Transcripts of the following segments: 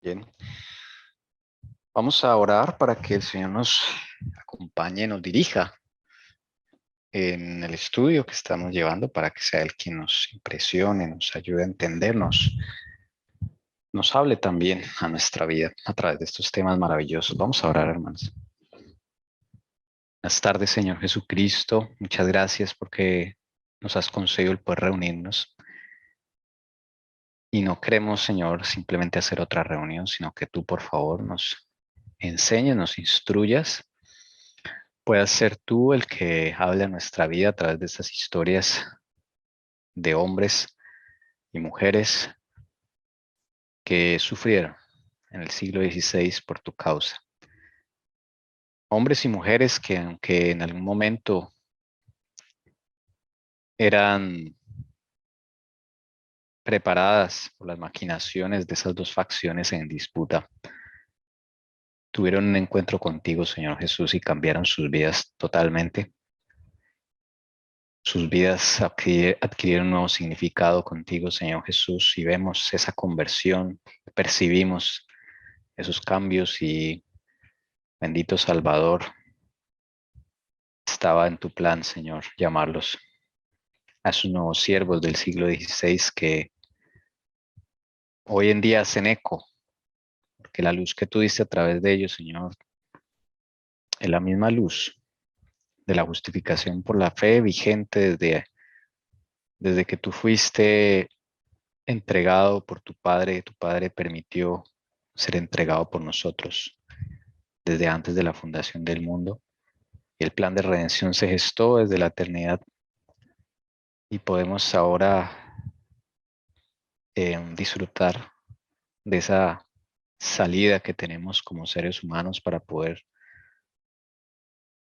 Bien, vamos a orar para que el Señor nos acompañe, nos dirija en el estudio que estamos llevando, para que sea Él quien nos impresione, nos ayude a entendernos, nos hable también a nuestra vida a través de estos temas maravillosos. Vamos a orar, hermanos. Buenas tardes, Señor Jesucristo. Muchas gracias porque nos has concedido el poder reunirnos. Y no queremos, Señor, simplemente hacer otra reunión, sino que tú, por favor, nos enseñes, nos instruyas. Puedas ser tú el que hable a nuestra vida a través de estas historias de hombres y mujeres que sufrieron en el siglo XVI por tu causa. Hombres y mujeres que, aunque en algún momento eran preparadas por las maquinaciones de esas dos facciones en disputa, tuvieron un encuentro contigo, Señor Jesús, y cambiaron sus vidas totalmente. Sus vidas adquirieron un nuevo significado contigo, Señor Jesús, y vemos esa conversión, percibimos esos cambios y bendito Salvador, estaba en tu plan, Señor, llamarlos a esos nuevos siervos del siglo XVI que hoy en día hacen eco, porque la luz que tú diste a través de ellos, Señor, es la misma luz de la justificación por la fe vigente desde que tú fuiste entregado por tu Padre permitió ser entregado por nosotros desde antes de la fundación del mundo. Y el plan de redención se gestó desde la eternidad y podemos ahora disfrutar de esa salida que tenemos como seres humanos para poder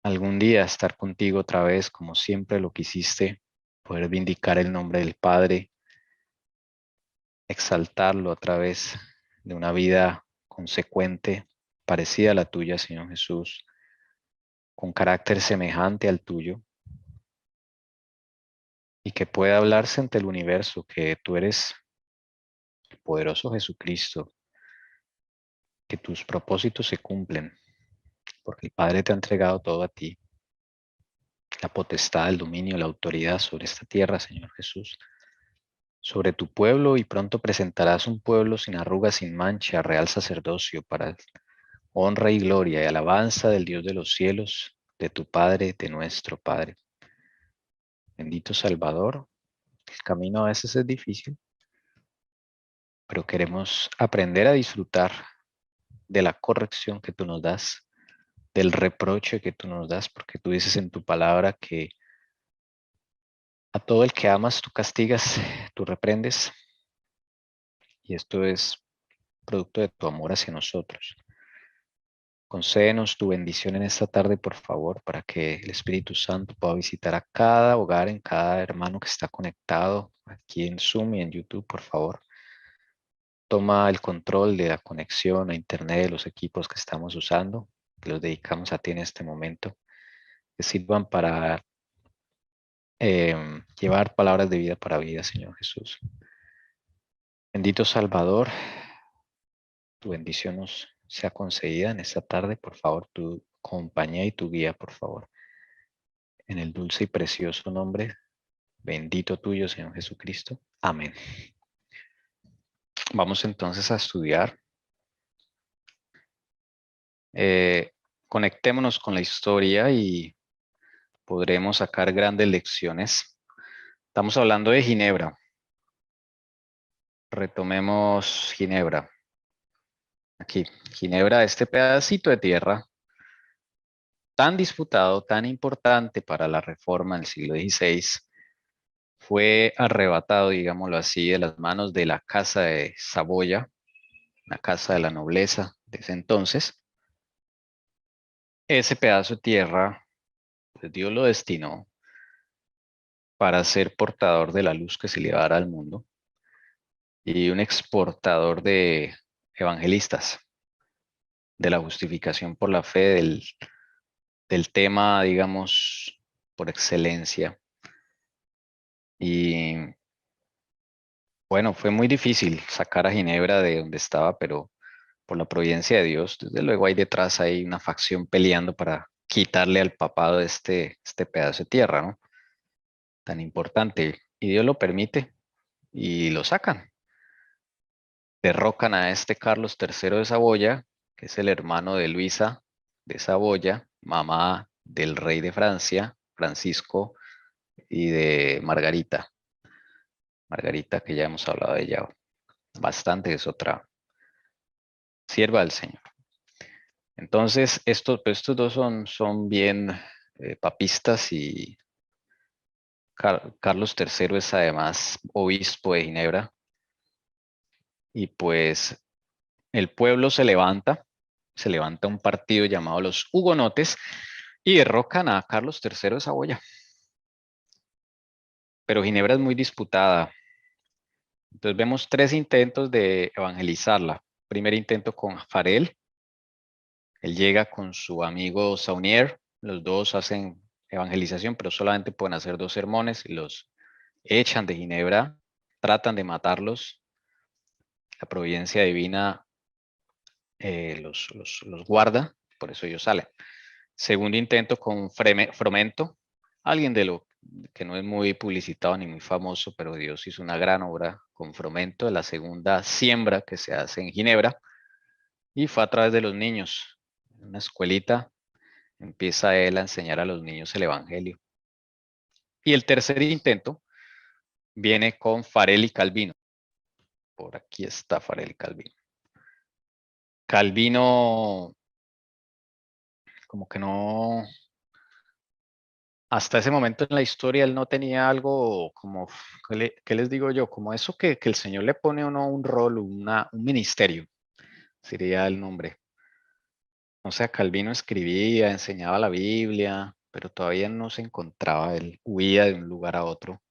algún día estar contigo otra vez como siempre lo quisiste, poder vindicar el nombre del Padre, exaltarlo a través de una vida consecuente, parecida a la tuya, Señor Jesús, con carácter semejante al tuyo, y que pueda hablarse ante el universo que tú eres el poderoso Jesucristo, que tus propósitos se cumplen, porque el Padre te ha entregado todo a ti, la potestad, el dominio, la autoridad sobre esta tierra, Señor Jesús, sobre tu pueblo, y pronto presentarás un pueblo sin arrugas, sin mancha, real sacerdocio, para honra y gloria y alabanza del Dios de los cielos, de tu Padre, de nuestro Padre. Bendito Salvador, el camino a veces es difícil, pero queremos aprender a disfrutar de la corrección que tú nos das, del reproche que tú nos das, porque tú dices en tu palabra que a todo el que amas tú castigas, tú reprendes, y esto es producto de tu amor hacia nosotros. Concédenos tu bendición en esta tarde, por favor, para que el Espíritu Santo pueda visitar a cada hogar, en cada hermano que está conectado aquí en Zoom y en YouTube, por favor. Toma el control de la conexión a Internet de los equipos que estamos usando, que los dedicamos a ti en este momento, que sirvan para llevar palabras de vida para vida, Señor Jesús. Bendito Salvador, tu bendición nos sea concedida en esta tarde, por favor, tu compañía y tu guía, por favor. En el dulce y precioso nombre bendito tuyo, Señor Jesucristo. Amén. Vamos entonces a estudiar. Conectémonos con la historia y podremos sacar grandes lecciones. Estamos hablando de Ginebra. Retomemos Ginebra. Aquí, Ginebra, este pedacito de tierra tan disputado, tan importante para la reforma del siglo XVI, fue arrebatado, digámoslo así, de las manos de la Casa de Saboya, la casa de la nobleza de ese entonces. Ese pedazo de tierra, pues Dios lo destinó para ser portador de la luz que se le va a dar al mundo y un exportador de evangelistas, de la justificación por la fe, del tema, digamos, por excelencia. Y bueno, fue muy difícil sacar a Ginebra de donde estaba, pero por la providencia de Dios. Desde luego hay detrás hay una facción peleando para quitarle al papado este pedazo de tierra, ¿no? Tan importante. Y Dios lo permite y lo sacan. Derrocan a este Carlos III de Saboya, que es el hermano de Luisa de Saboya, mamá del rey de Francia, Francisco, y de Margarita. Margarita, que ya hemos hablado de ella bastante, es otra sierva del Señor. Entonces, estos dos son bien papistas y Carlos III es además obispo de Ginebra. Y pues el pueblo se levanta un partido llamado los Hugonotes y derrocan a Carlos III de Saboya. Pero Ginebra es muy disputada. Entonces vemos tres intentos de evangelizarla. Primer intento con Farel. Él llega con su amigo Saunier. Los dos hacen evangelización, pero solamente pueden hacer 2 sermones y los echan de Ginebra. Tratan de matarlos. La providencia divina los guarda, por eso ellos salen. Segundo intento con Fromento, alguien de lo que no es muy publicitado ni muy famoso, pero Dios hizo una gran obra con Fromento, la segunda siembra que se hace en Ginebra, y fue a través de los niños. En una escuelita empieza él a enseñar a los niños el Evangelio. Y el tercer intento viene con Farel y Calvino. Por aquí está Farel y Calvino. Calvino, como que no, hasta ese momento en la historia él no tenía algo como, ¿qué les digo yo? Como eso que el Señor le pone a uno un rol, un ministerio, sería el nombre. O sea, Calvino escribía, enseñaba la Biblia, pero todavía no se encontraba, él huía de un lugar a otro.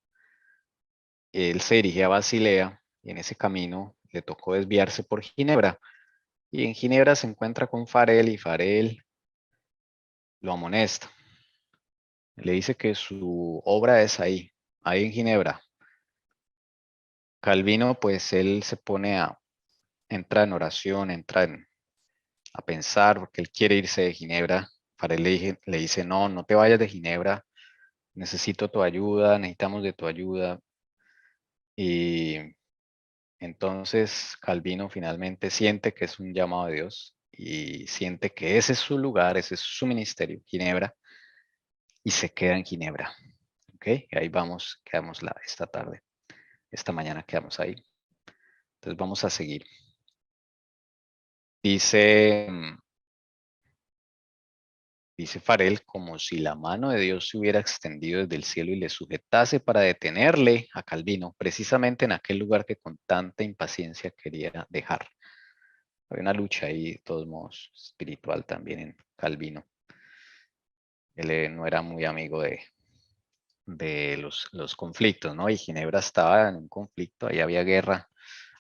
Él se dirigía a Basilea y en ese camino le tocó desviarse por Ginebra. Y en Ginebra se encuentra con Farel y Farel lo amonesta. Le dice que su obra es ahí en Ginebra. Calvino, pues él se pone entra en oración, a pensar, porque él quiere irse de Ginebra. Farel le dice, no, no te vayas de Ginebra, necesito tu ayuda, necesitamos de tu ayuda. Y entonces Calvino finalmente siente que es un llamado de Dios y siente que ese es su lugar, ese es su ministerio, Ginebra, y se queda en Ginebra. ¿Ok? Y ahí vamos, quedamos esta tarde, esta mañana quedamos ahí. Entonces vamos a seguir. Dice, dice Farel, como si la mano de Dios se hubiera extendido desde el cielo y le sujetase para detenerle a Calvino, precisamente en aquel lugar que con tanta impaciencia quería dejar. Hay una lucha ahí, de todos modos, espiritual también en Calvino. Él no era muy amigo de los conflictos, ¿no? Y Ginebra estaba en un conflicto, ahí había guerra,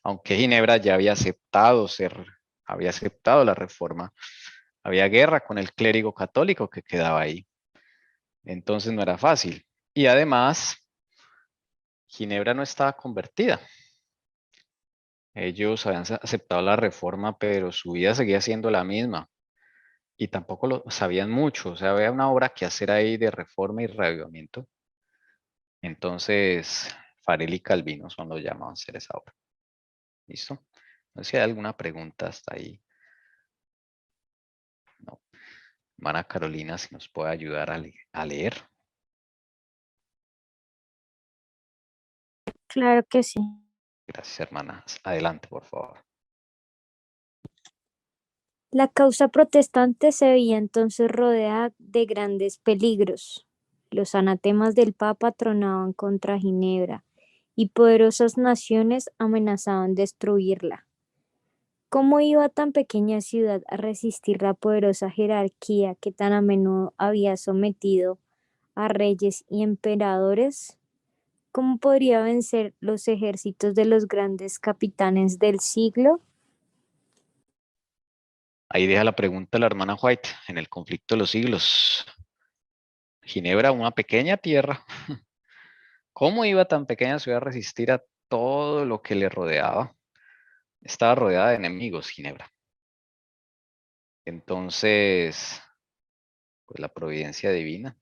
aunque Ginebra ya había aceptado la reforma, había guerra con el clérigo católico que quedaba ahí. Entonces no era fácil. Y además, Ginebra no estaba convertida. Ellos habían aceptado la reforma, pero su vida seguía siendo la misma. Y tampoco lo sabían mucho. O sea, había una obra que hacer ahí de reforma y reavivamiento. Entonces, Farel y Calvino son los llamados a hacer esa obra. ¿Listo? No sé si hay alguna pregunta hasta ahí. No. Hermana Carolina, si nos puede ayudar a leer. Claro que sí. Gracias, hermanas. Adelante, por favor. La causa protestante se veía entonces rodeada de grandes peligros. Los anatemas del Papa tronaban contra Ginebra y poderosas naciones amenazaban destruirla. ¿Cómo iba tan pequeña ciudad a resistir la poderosa jerarquía que tan a menudo había sometido a reyes y emperadores? ¿Cómo podría vencer los ejércitos de los grandes capitanes del siglo? Ahí deja la pregunta la hermana White. En el conflicto de los siglos, Ginebra, una pequeña tierra. ¿Cómo iba tan pequeña ciudad a resistir a todo lo que le rodeaba? Estaba rodeada de enemigos, Ginebra. Entonces, pues la providencia divina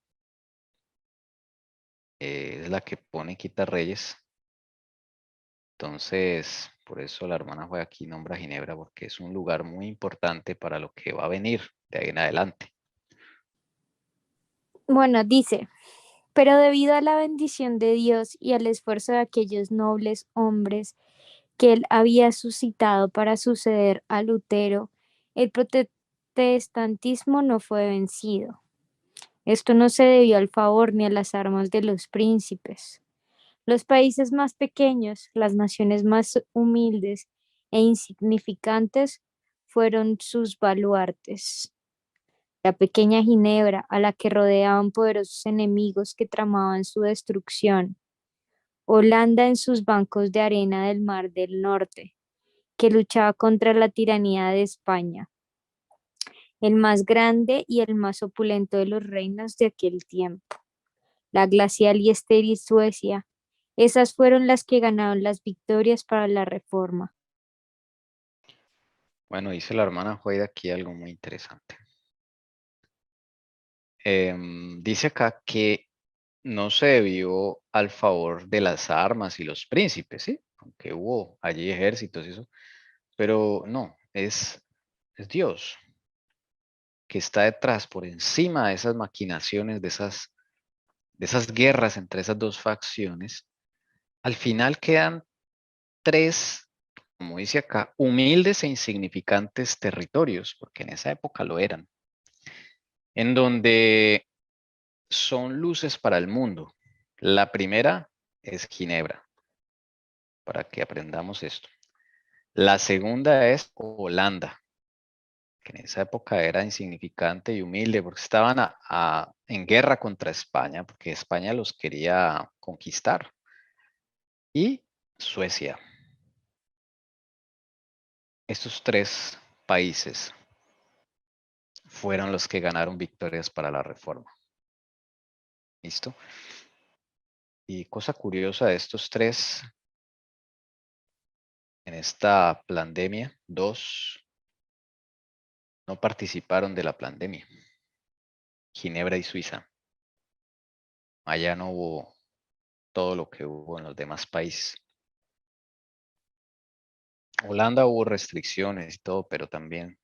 es la que pone y quita reyes. Entonces, por eso la hermana fue aquí, nombra Ginebra, porque es un lugar muy importante para lo que va a venir de ahí en adelante. Bueno, dice, pero debido a la bendición de Dios y al esfuerzo de aquellos nobles hombres que él había suscitado para suceder a Lutero, el protestantismo no fue vencido. Esto no se debió al favor ni a las armas de los príncipes. Los países más pequeños, las naciones más humildes e insignificantes fueron sus baluartes. La pequeña Ginebra, a la que rodeaban poderosos enemigos que tramaban su destrucción. Holanda en sus bancos de arena del Mar del Norte, que luchaba contra la tiranía de España, el más grande y el más opulento de los reinos de aquel tiempo. La glacial y estéril Suecia, esas fueron las que ganaron las victorias para la reforma. Bueno, dice la hermana Juaida aquí algo muy interesante. Dice acá que no se debió al favor de las armas y los príncipes, ¿sí? Aunque hubo allí ejércitos y eso, pero no, es Dios que está detrás, por encima de esas maquinaciones, de esas guerras entre esas dos facciones. Al final quedan tres, como dice acá, humildes e insignificantes territorios, porque en esa época lo eran, en donde son luces para el mundo. La primera es Ginebra, para que aprendamos esto. La segunda es Holanda, que en esa época era insignificante y humilde porque estaban en guerra contra España, porque España los quería conquistar. Y Suecia. Estos tres países fueron los que ganaron victorias para la reforma. ¿Listo? Y cosa curiosa de estos tres, en esta pandemia, dos no participaron de la pandemia. Ginebra y Suiza. Allá no hubo todo lo que hubo en los demás países. Holanda hubo restricciones y todo, pero también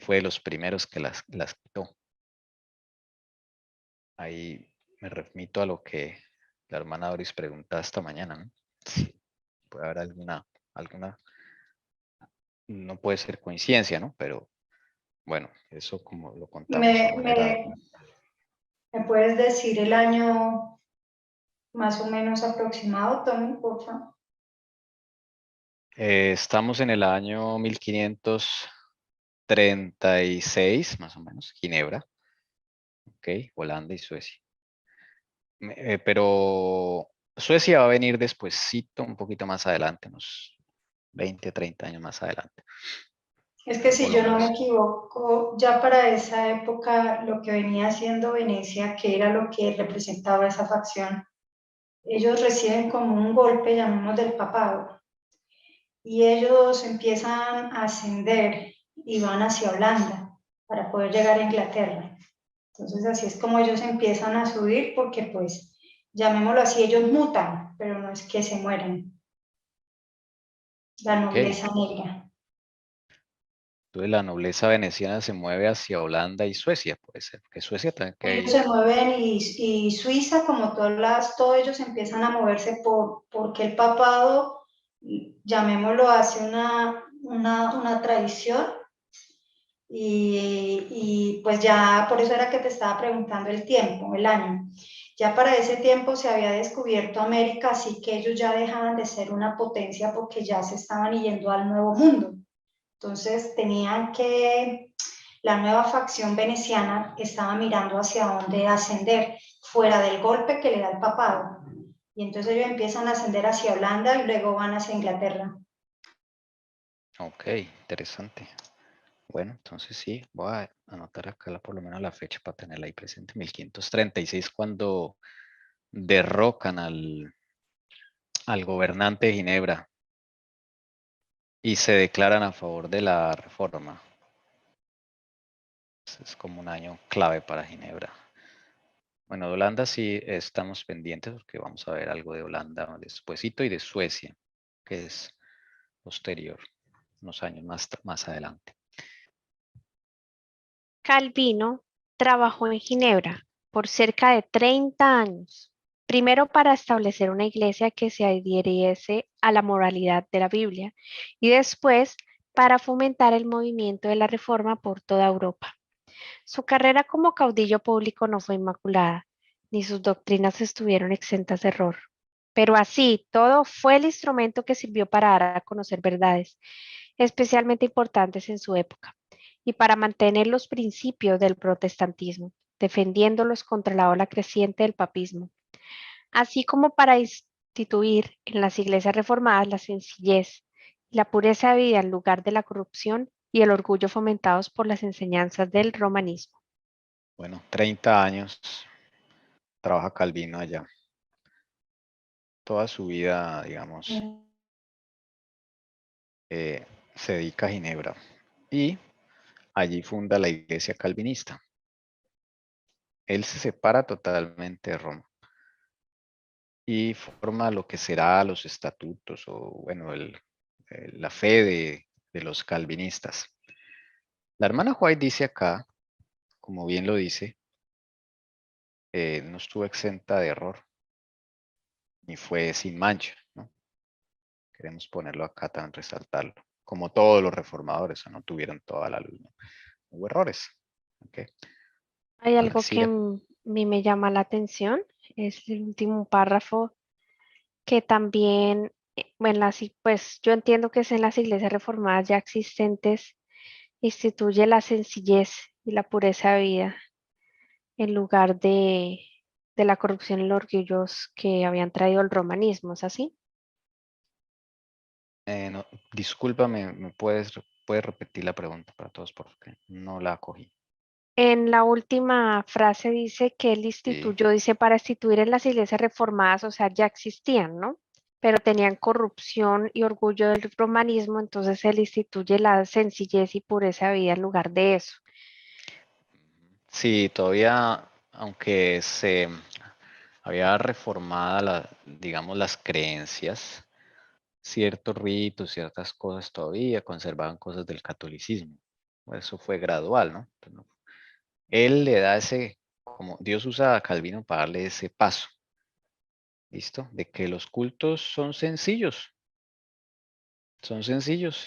fue de los primeros que las quitó. Ahí me remito a lo que la hermana Doris preguntaba esta mañana, ¿no? Si puede haber alguna, no puede ser coincidencia, ¿no? Pero bueno, eso como lo contamos a ¿Me, manera de... me, me puedes decir el año más o menos aproximado, Tony, por favor? Estamos en el año 1536, más o menos, Ginebra, ok, Holanda y Suecia. Pero Suecia va a venir despuesito, un poquito más adelante, unos 20, 30 años más adelante. Es que si Por lo yo no me menos. equivoco, ya para esa época lo que venía haciendo Venecia, que era lo que representaba esa facción, ellos reciben como un golpe, llamemos del papado, y ellos empiezan a ascender y van hacia Holanda para poder llegar a Inglaterra. Entonces así es como ellos empiezan a subir porque pues, llamémoslo así, ellos mutan, pero no es que se mueran, la Ok. nobleza negra. Entonces la nobleza veneciana se mueve hacia Holanda y Suecia, puede ser, porque Suecia también que Ellos hay. se mueven y Suiza, como todos ellos empiezan a moverse porque el papado, llamémoslo, hace una tradición y pues ya por eso era que te estaba preguntando el tiempo, el año. Ya para ese tiempo se había descubierto América, así que ellos ya dejaban de ser una potencia porque ya se estaban yendo al nuevo mundo. Entonces tenían que, la nueva facción veneciana estaba mirando hacia dónde ascender, fuera del golpe que le da el papado. Y entonces ellos empiezan a ascender hacia Holanda y luego van hacia Inglaterra. Ok, interesante. Bueno, entonces sí, voy a anotar acá por lo menos la fecha para tenerla ahí presente. 1536 cuando derrocan al gobernante de Ginebra y se declaran a favor de la reforma. Es como un año clave para Ginebra. Bueno, de Holanda sí estamos pendientes porque vamos a ver algo de Holanda despuesito y de Suecia, que es posterior, unos años más adelante. Calvino trabajó en Ginebra por cerca de 30 años, primero para establecer una iglesia que se adhiriese a la moralidad de la Biblia y después para fomentar el movimiento de la Reforma por toda Europa. Su carrera como caudillo público no fue inmaculada, ni sus doctrinas estuvieron exentas de error. Pero así, todo fue el instrumento que sirvió para dar a conocer verdades, especialmente importantes en su época, y para mantener los principios del protestantismo, defendiéndolos contra la ola creciente del papismo, así como para instituir en las iglesias reformadas la sencillez y la pureza de vida en lugar de la corrupción y el orgullo fomentados por las enseñanzas del romanismo. Bueno, 30 años trabaja Calvino allá. Toda su vida, digamos, se dedica a Ginebra y allí funda la iglesia calvinista. Él se separa totalmente de Roma y forma lo que será los estatutos o, bueno, la fe de los calvinistas. La hermana White dice acá, como bien lo dice, no estuvo exenta de error, ni fue sin mancha, ¿no? Queremos ponerlo acá, tan resaltarlo. Como todos los reformadores, no tuvieron toda la luz, ¿no? Hubo errores. ¿Okay? Hay Ahora algo sí, que a mí me llama la atención, es el último párrafo que también, bueno, así, pues yo entiendo que es en las iglesias reformadas ya existentes, instituye la sencillez y la pureza de vida en lugar de la corrupción y los orgullos que habían traído el romanismo, ¿es así? no, discúlpame, puedes repetir la pregunta para todos porque no la cogí. En la última frase dice que él Sí. instituyó, dice, para instituir en las iglesias reformadas, o sea, ya existían, ¿no? Pero tenían corrupción y orgullo del romanismo, entonces él instituye la sencillez y pureza de vida en lugar de eso. Sí, todavía, aunque se había reformada, digamos, las creencias, ciertos ritos, ciertas cosas todavía conservaban cosas del catolicismo. Eso fue gradual, ¿no? Entonces, él le da como Dios usa a Calvino para darle ese paso, ¿listo? De que los cultos son sencillos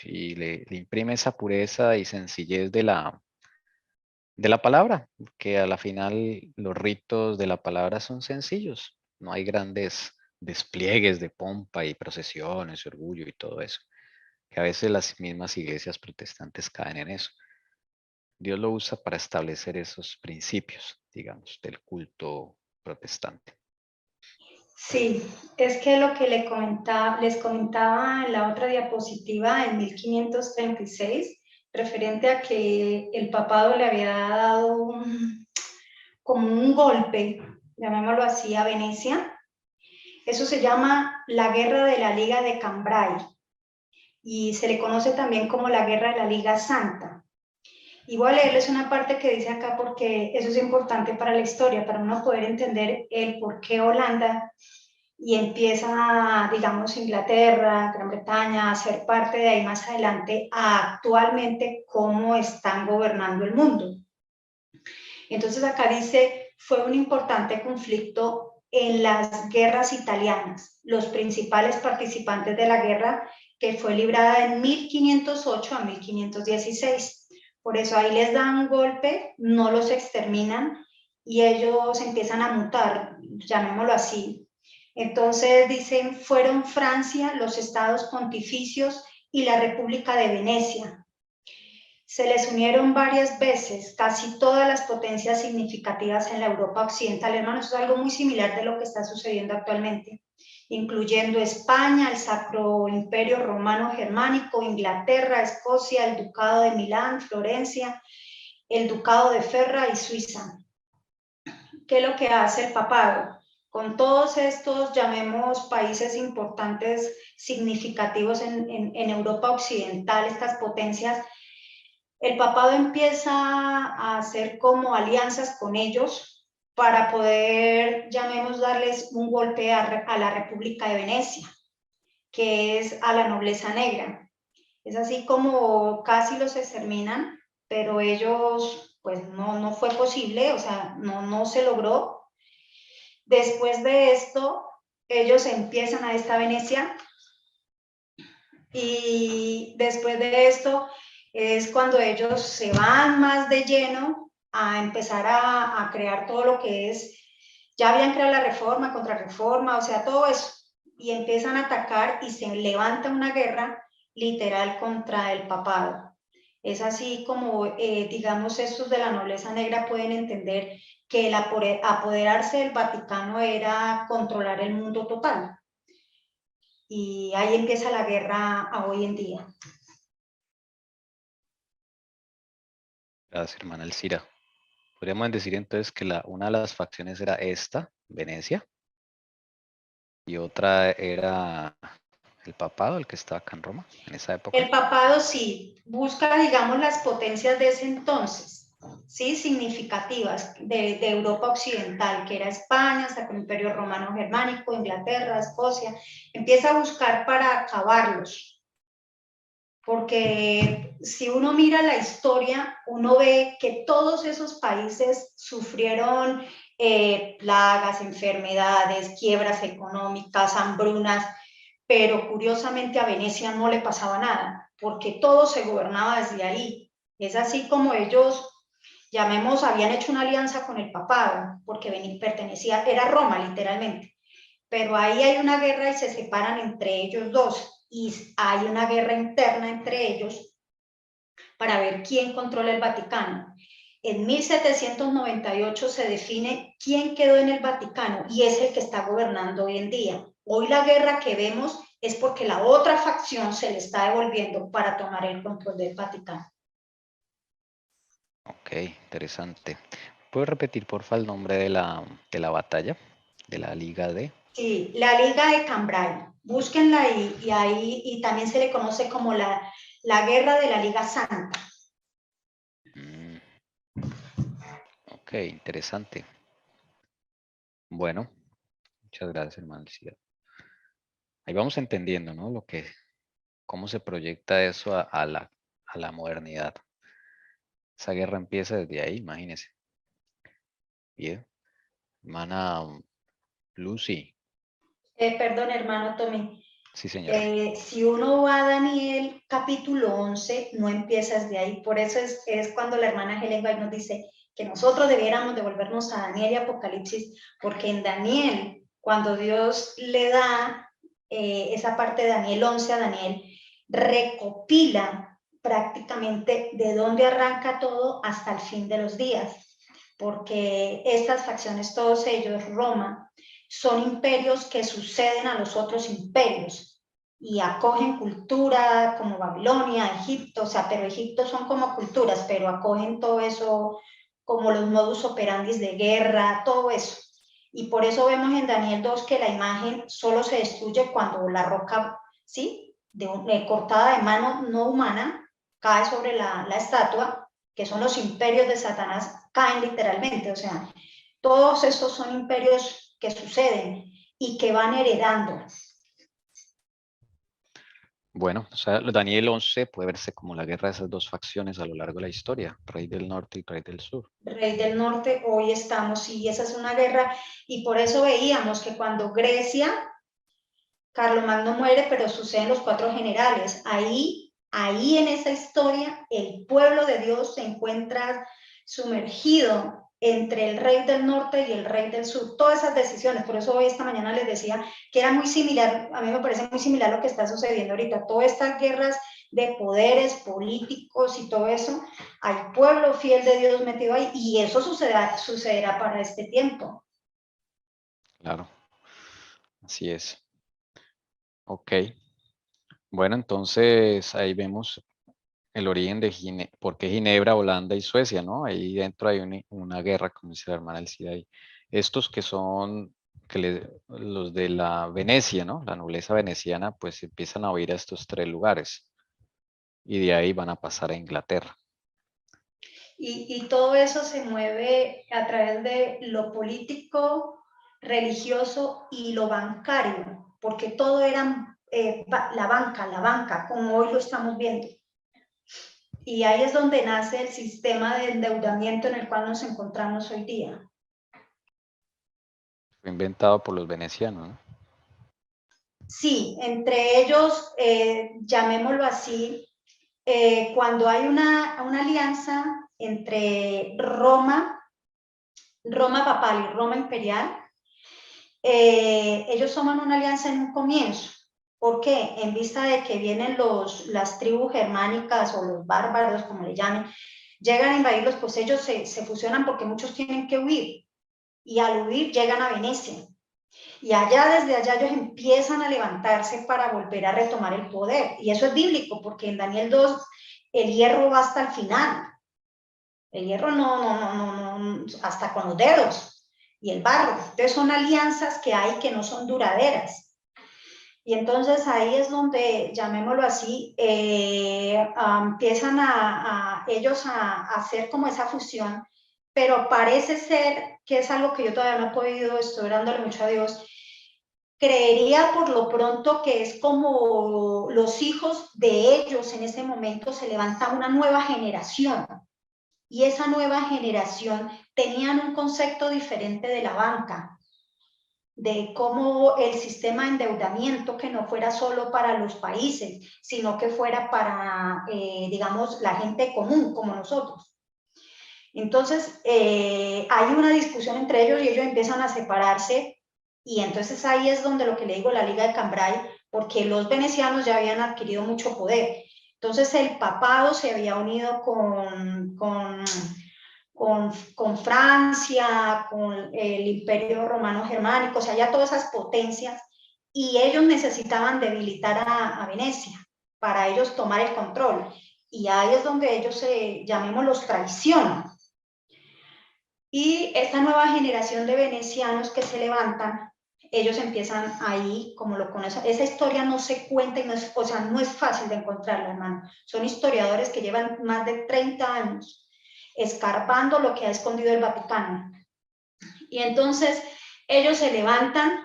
y le imprime esa pureza y sencillez de la palabra, que a la final los ritos de la palabra son sencillos, no hay grandes despliegues de pompa y procesiones, y orgullo y todo eso, que a veces las mismas iglesias protestantes caen en eso. Dios lo usa para establecer esos principios, digamos, del culto protestante. Sí, es que lo que les comentaba en la otra diapositiva, en 1536, referente a que el papado le había dado como un golpe, llamémoslo así, a Venecia. Eso se llama la Guerra de la Liga de Cambrai y se le conoce también como la Guerra de la Liga Santa. Y voy a leerles una parte que dice acá porque eso es importante para la historia, para uno poder entender el por qué Holanda y empieza, digamos, Inglaterra, Gran Bretaña a ser parte de ahí más adelante a actualmente cómo están gobernando el mundo. Entonces acá dice, fue un importante conflicto en las guerras italianas. Los principales participantes de la guerra que fue librada en 1508 a 1516. Por eso ahí les dan un golpe, no los exterminan y ellos empiezan a mutar, llamémoslo así. Entonces dicen, fueron Francia, los estados pontificios y la República de Venecia. Se les unieron varias veces casi todas las potencias significativas en la Europa occidental. Hermanos, eso es algo muy similar de lo que está sucediendo actualmente, incluyendo España, el Sacro Imperio Romano Germánico, Inglaterra, Escocia, el Ducado de Milán, Florencia, el Ducado de Ferrara y Suiza. ¿Qué es lo que hace el papado? Con todos estos, llamemos países importantes, significativos en Europa occidental, estas potencias, el papado empieza a hacer como alianzas con ellos para poder, llamemos, darles un golpe a la República de Venecia, que es a la nobleza negra. Es así como casi los exterminan, pero ellos, pues no fue posible, o sea, no se logró. Después de esto, ellos empiezan a esta Venecia y después de esto es cuando ellos se van más de lleno a empezar a crear todo lo que es, ya habían creado la reforma, contrarreforma, o sea, todo eso, y empiezan a atacar y se levanta una guerra literal contra el papado. Es así como, digamos, estos de la nobleza negra pueden entender que el apoderarse del Vaticano era controlar el mundo total. Y ahí empieza la guerra a hoy en día. Gracias, hermana Elcira. Podríamos decir entonces que una de las facciones era esta, Venecia, y otra era el papado, el que estaba acá en Roma, en esa época. El papado sí, busca, digamos, las potencias de ese entonces, sí, significativas de Europa Occidental, que era España, hasta con el Imperio Romano Germánico, Inglaterra, Escocia, empieza a buscar para acabarlos. Porque si uno mira la historia, uno ve que todos esos países sufrieron plagas, enfermedades, quiebras económicas, hambrunas, pero curiosamente a Venecia no le pasaba nada, porque todo se gobernaba desde ahí. Es así como ellos, llamemos, habían hecho una alianza con el papado, porque pertenecía, era Roma literalmente, pero ahí hay una guerra y se separan entre ellos dos, y hay una guerra interna entre ellos para ver quién controla el Vaticano. En 1798 se define quién quedó en el Vaticano y es el que está gobernando hoy en día. Hoy la guerra que vemos es porque la otra facción se le está devolviendo para tomar el control del Vaticano. Ok, interesante. ¿Puedo repetir, porfa, el nombre de la batalla, de la Liga de? Sí, la Liga de Cambrai. Búsquenla y ahí, y también se le conoce como la Guerra de la Liga Santa. Ok, interesante. Bueno, muchas gracias, hermano Elcira. Ahí vamos entendiendo, ¿no? Cómo se proyecta eso a la modernidad. Esa guerra empieza desde ahí, imagínense. Bien. Hermana Lucy. Perdón, hermano Tommy. Sí, señora. Si uno va a Daniel capítulo 11, no empiezas de ahí. Por eso es cuando la hermana Helen White nos dice que nosotros debiéramos devolvernos a Daniel y Apocalipsis, porque en Daniel, cuando Dios le da esa parte de Daniel 11 a Daniel, recopila prácticamente de dónde arranca todo hasta el fin de los días, porque estas facciones, todos ellos, Roma, son imperios que suceden a los otros imperios y acogen cultura como Babilonia, Egipto, o sea, pero Egipto son como culturas, pero acogen todo eso como los modus operandi de guerra, todo eso. Y por eso vemos en Daniel 2 que la imagen solo se destruye cuando la roca, ¿sí? Cortada de mano no humana, cae sobre la estatua, que son los imperios de Satanás, caen literalmente, o sea, todos estos son imperios que suceden y que van heredando. Bueno, o sea, Daniel 11 puede verse como la guerra de esas dos facciones a lo largo de la historia, Rey del Norte y Rey del Sur. Rey del Norte, hoy estamos, y esa es una guerra, y por eso veíamos que cuando Grecia, Carlomagno muere, pero suceden los 4 generales. Ahí en esa historia, el pueblo de Dios se encuentra sumergido entre el rey del norte y el rey del sur, todas esas decisiones. Por eso hoy esta mañana les decía que era muy similar, a mí me parece muy similar lo que está sucediendo ahorita, todas estas guerras de poderes políticos y todo eso, hay pueblo fiel de Dios metido ahí, y eso sucederá para este tiempo. Claro, así es. Ok. Bueno, entonces ahí vemos el origen de por qué Ginebra, Holanda y Suecia, ¿no? Ahí dentro hay una guerra, como dice la hermana Elcira ahí. Estos que son los de la Venecia, ¿no? La nobleza veneciana, pues empiezan a huir a estos 3 lugares y de ahí van a pasar a Inglaterra. Y todo eso se mueve a través de lo político, religioso y lo bancario, porque todo era la banca, como hoy lo estamos viendo. Y ahí es donde nace el sistema de endeudamiento en el cual nos encontramos hoy día. Fue inventado por los venecianos, ¿no? Sí, entre ellos, llamémoslo así, cuando hay una alianza entre Roma papal y Roma imperial, ellos toman una alianza en un comienzo. ¿Por qué? En vista de que vienen las tribus germánicas o los bárbaros, como le llamen, llegan a invadirlos, pues ellos se fusionan porque muchos tienen que huir. Y al huir llegan a Venecia. Y desde allá ellos empiezan a levantarse para volver a retomar el poder. Y eso es bíblico, porque en Daniel 2 el hierro va hasta el final. El hierro no, hasta con los dedos. Y el barro. Entonces son alianzas que hay que no son duraderas. Y entonces ahí es donde, llamémoslo así, empiezan ellos a hacer como esa fusión, pero parece ser que es algo que yo todavía no he podido, estoy orándole mucho a Dios. Creería por lo pronto que es como los hijos de ellos en ese momento se levanta una nueva generación, y esa nueva generación tenían un concepto diferente de la banca, de cómo el sistema de endeudamiento que no fuera solo para los países, sino que fuera para, digamos, la gente común como nosotros. Entonces, hay una discusión entre ellos y ellos empiezan a separarse, y entonces ahí es donde lo que le digo, la Liga de Cambrai, porque los venecianos ya habían adquirido mucho poder. Entonces el papado se había unido con Francia, con el Imperio Romano Germánico, o sea, ya todas esas potencias, y ellos necesitaban debilitar a Venecia para ellos tomar el control. Y ahí es donde ellos, llamémoslos, traicionan. Y esta nueva generación de venecianos que se levantan, ellos empiezan ahí, como lo conocen. Esa historia no se cuenta y no es, o sea, no es fácil de encontrarla, hermano. Son historiadores que llevan más de 30 años escarbando lo que ha escondido el Vaticano. Y entonces ellos se levantan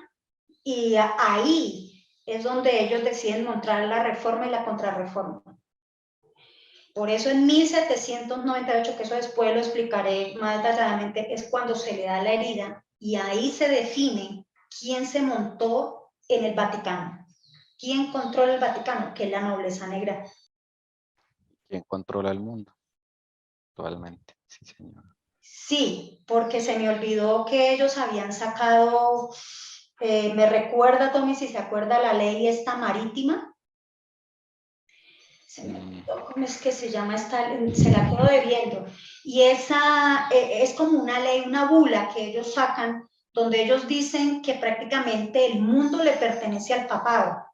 y ahí es donde ellos deciden montar la reforma y la contrarreforma. Por eso en 1798, que eso después lo explicaré más detalladamente, es cuando se le da la herida y ahí se define quién se montó en el Vaticano. ¿Quién controla el Vaticano? Que es la nobleza negra. ¿Quién controla el mundo actualmente? Sí, señor. Sí, porque se me olvidó que ellos habían sacado, me recuerda, Tommy, si se acuerda, la ley esta marítima. Se me olvidó cómo es que se llama esta, se la quedo debiendo. Y esa es como una ley, una bula que ellos sacan, donde ellos dicen que prácticamente el mundo le pertenece al papado.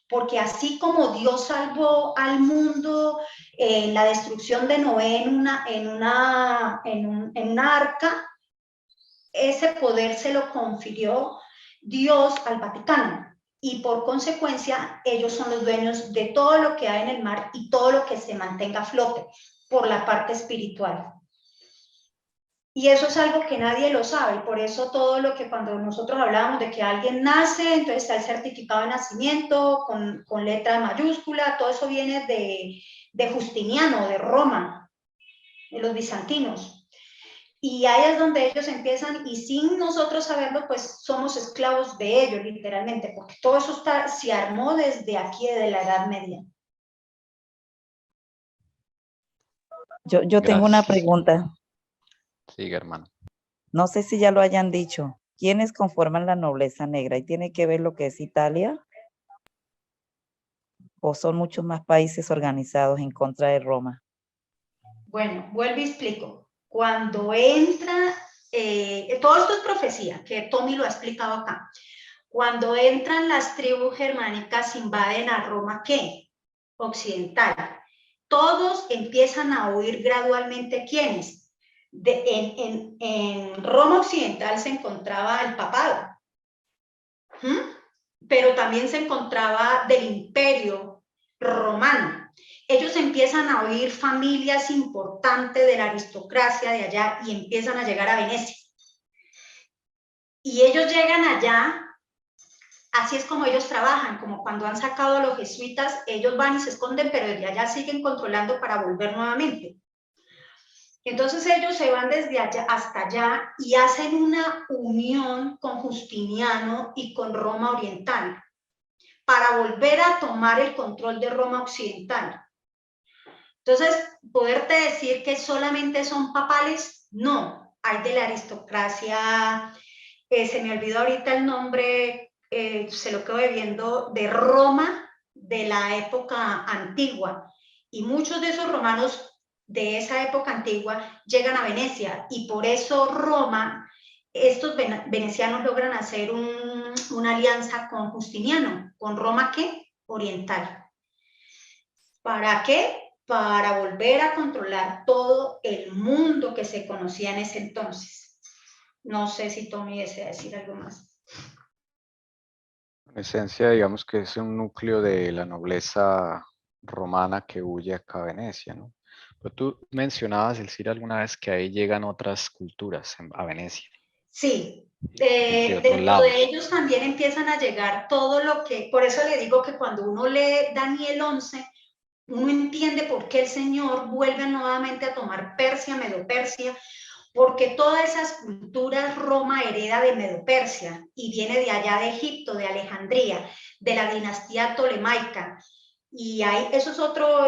Porque así como Dios salvó al mundo en la destrucción de Noé en una arca, ese poder se lo confirió Dios al Vaticano. Y por consecuencia, ellos son los dueños de todo lo que hay en el mar y todo lo que se mantenga a flote por la parte espiritual. Y eso es algo que nadie lo sabe, y por eso todo lo que cuando nosotros hablábamos de que alguien nace, entonces está el certificado de nacimiento con letra mayúscula, todo eso viene de Justiniano, de Roma, de los bizantinos. Y ahí es donde ellos empiezan, y sin nosotros saberlo, pues somos esclavos de ellos, literalmente, porque todo eso se armó desde aquí, de la Edad Media. Yo tengo una pregunta. Siga, hermano. No sé si ya lo hayan dicho. ¿Quiénes conforman la nobleza negra? ¿Y tiene que ver lo que es Italia? ¿O son muchos más países organizados en contra de Roma? Bueno, vuelvo y explico. Cuando entra, todo esto es profecía, que Tommy lo ha explicado acá. Cuando entran las tribus germánicas, invaden a Roma, ¿qué? Occidental. Todos empiezan a huir gradualmente. ¿Quiénes? En Roma occidental se encontraba el papado, pero también se encontraba del imperio romano. ellos empiezan a oír familias importantes de la aristocracia de allá y empiezan a llegar a Venecia. Y ellos llegan allá, así es como ellos trabajan, como cuando han sacado a los jesuitas, ellos van y se esconden, pero desde allá siguen controlando para volver nuevamente. Entonces ellos se van desde allá hasta allá y hacen una unión con Justiniano y con Roma Oriental para volver a tomar el control de Roma Occidental. Entonces, poderte decir que solamente son papales, no. Hay de la aristocracia, se me olvidó ahorita el nombre, se lo quedo debiendo, de Roma de la época antigua. Y muchos de esos romanos de esa época antigua llegan a Venecia y por eso Roma, estos venecianos logran hacer una alianza con Justiniano, con Roma ¿qué? Oriental. ¿Para qué? Para volver a controlar todo el mundo que se conocía en ese entonces. No sé si Tommy desea decir algo más. En esencia, digamos que es un núcleo de la nobleza romana que huye acá a Venecia, ¿no? Pero tú mencionabas, Elcira, alguna vez que ahí llegan otras culturas a Venecia. Sí, De otros dentro lados. de ellos también empiezan a llegar todo lo que, por eso le digo que cuando uno lee Daniel 11, uno entiende por qué el Señor vuelve nuevamente a tomar Persia, Medo-Persia, porque todas esas culturas Roma hereda de Medo-Persia y viene de allá de Egipto, de Alejandría, de la dinastía tolemaica. Y ahí, eso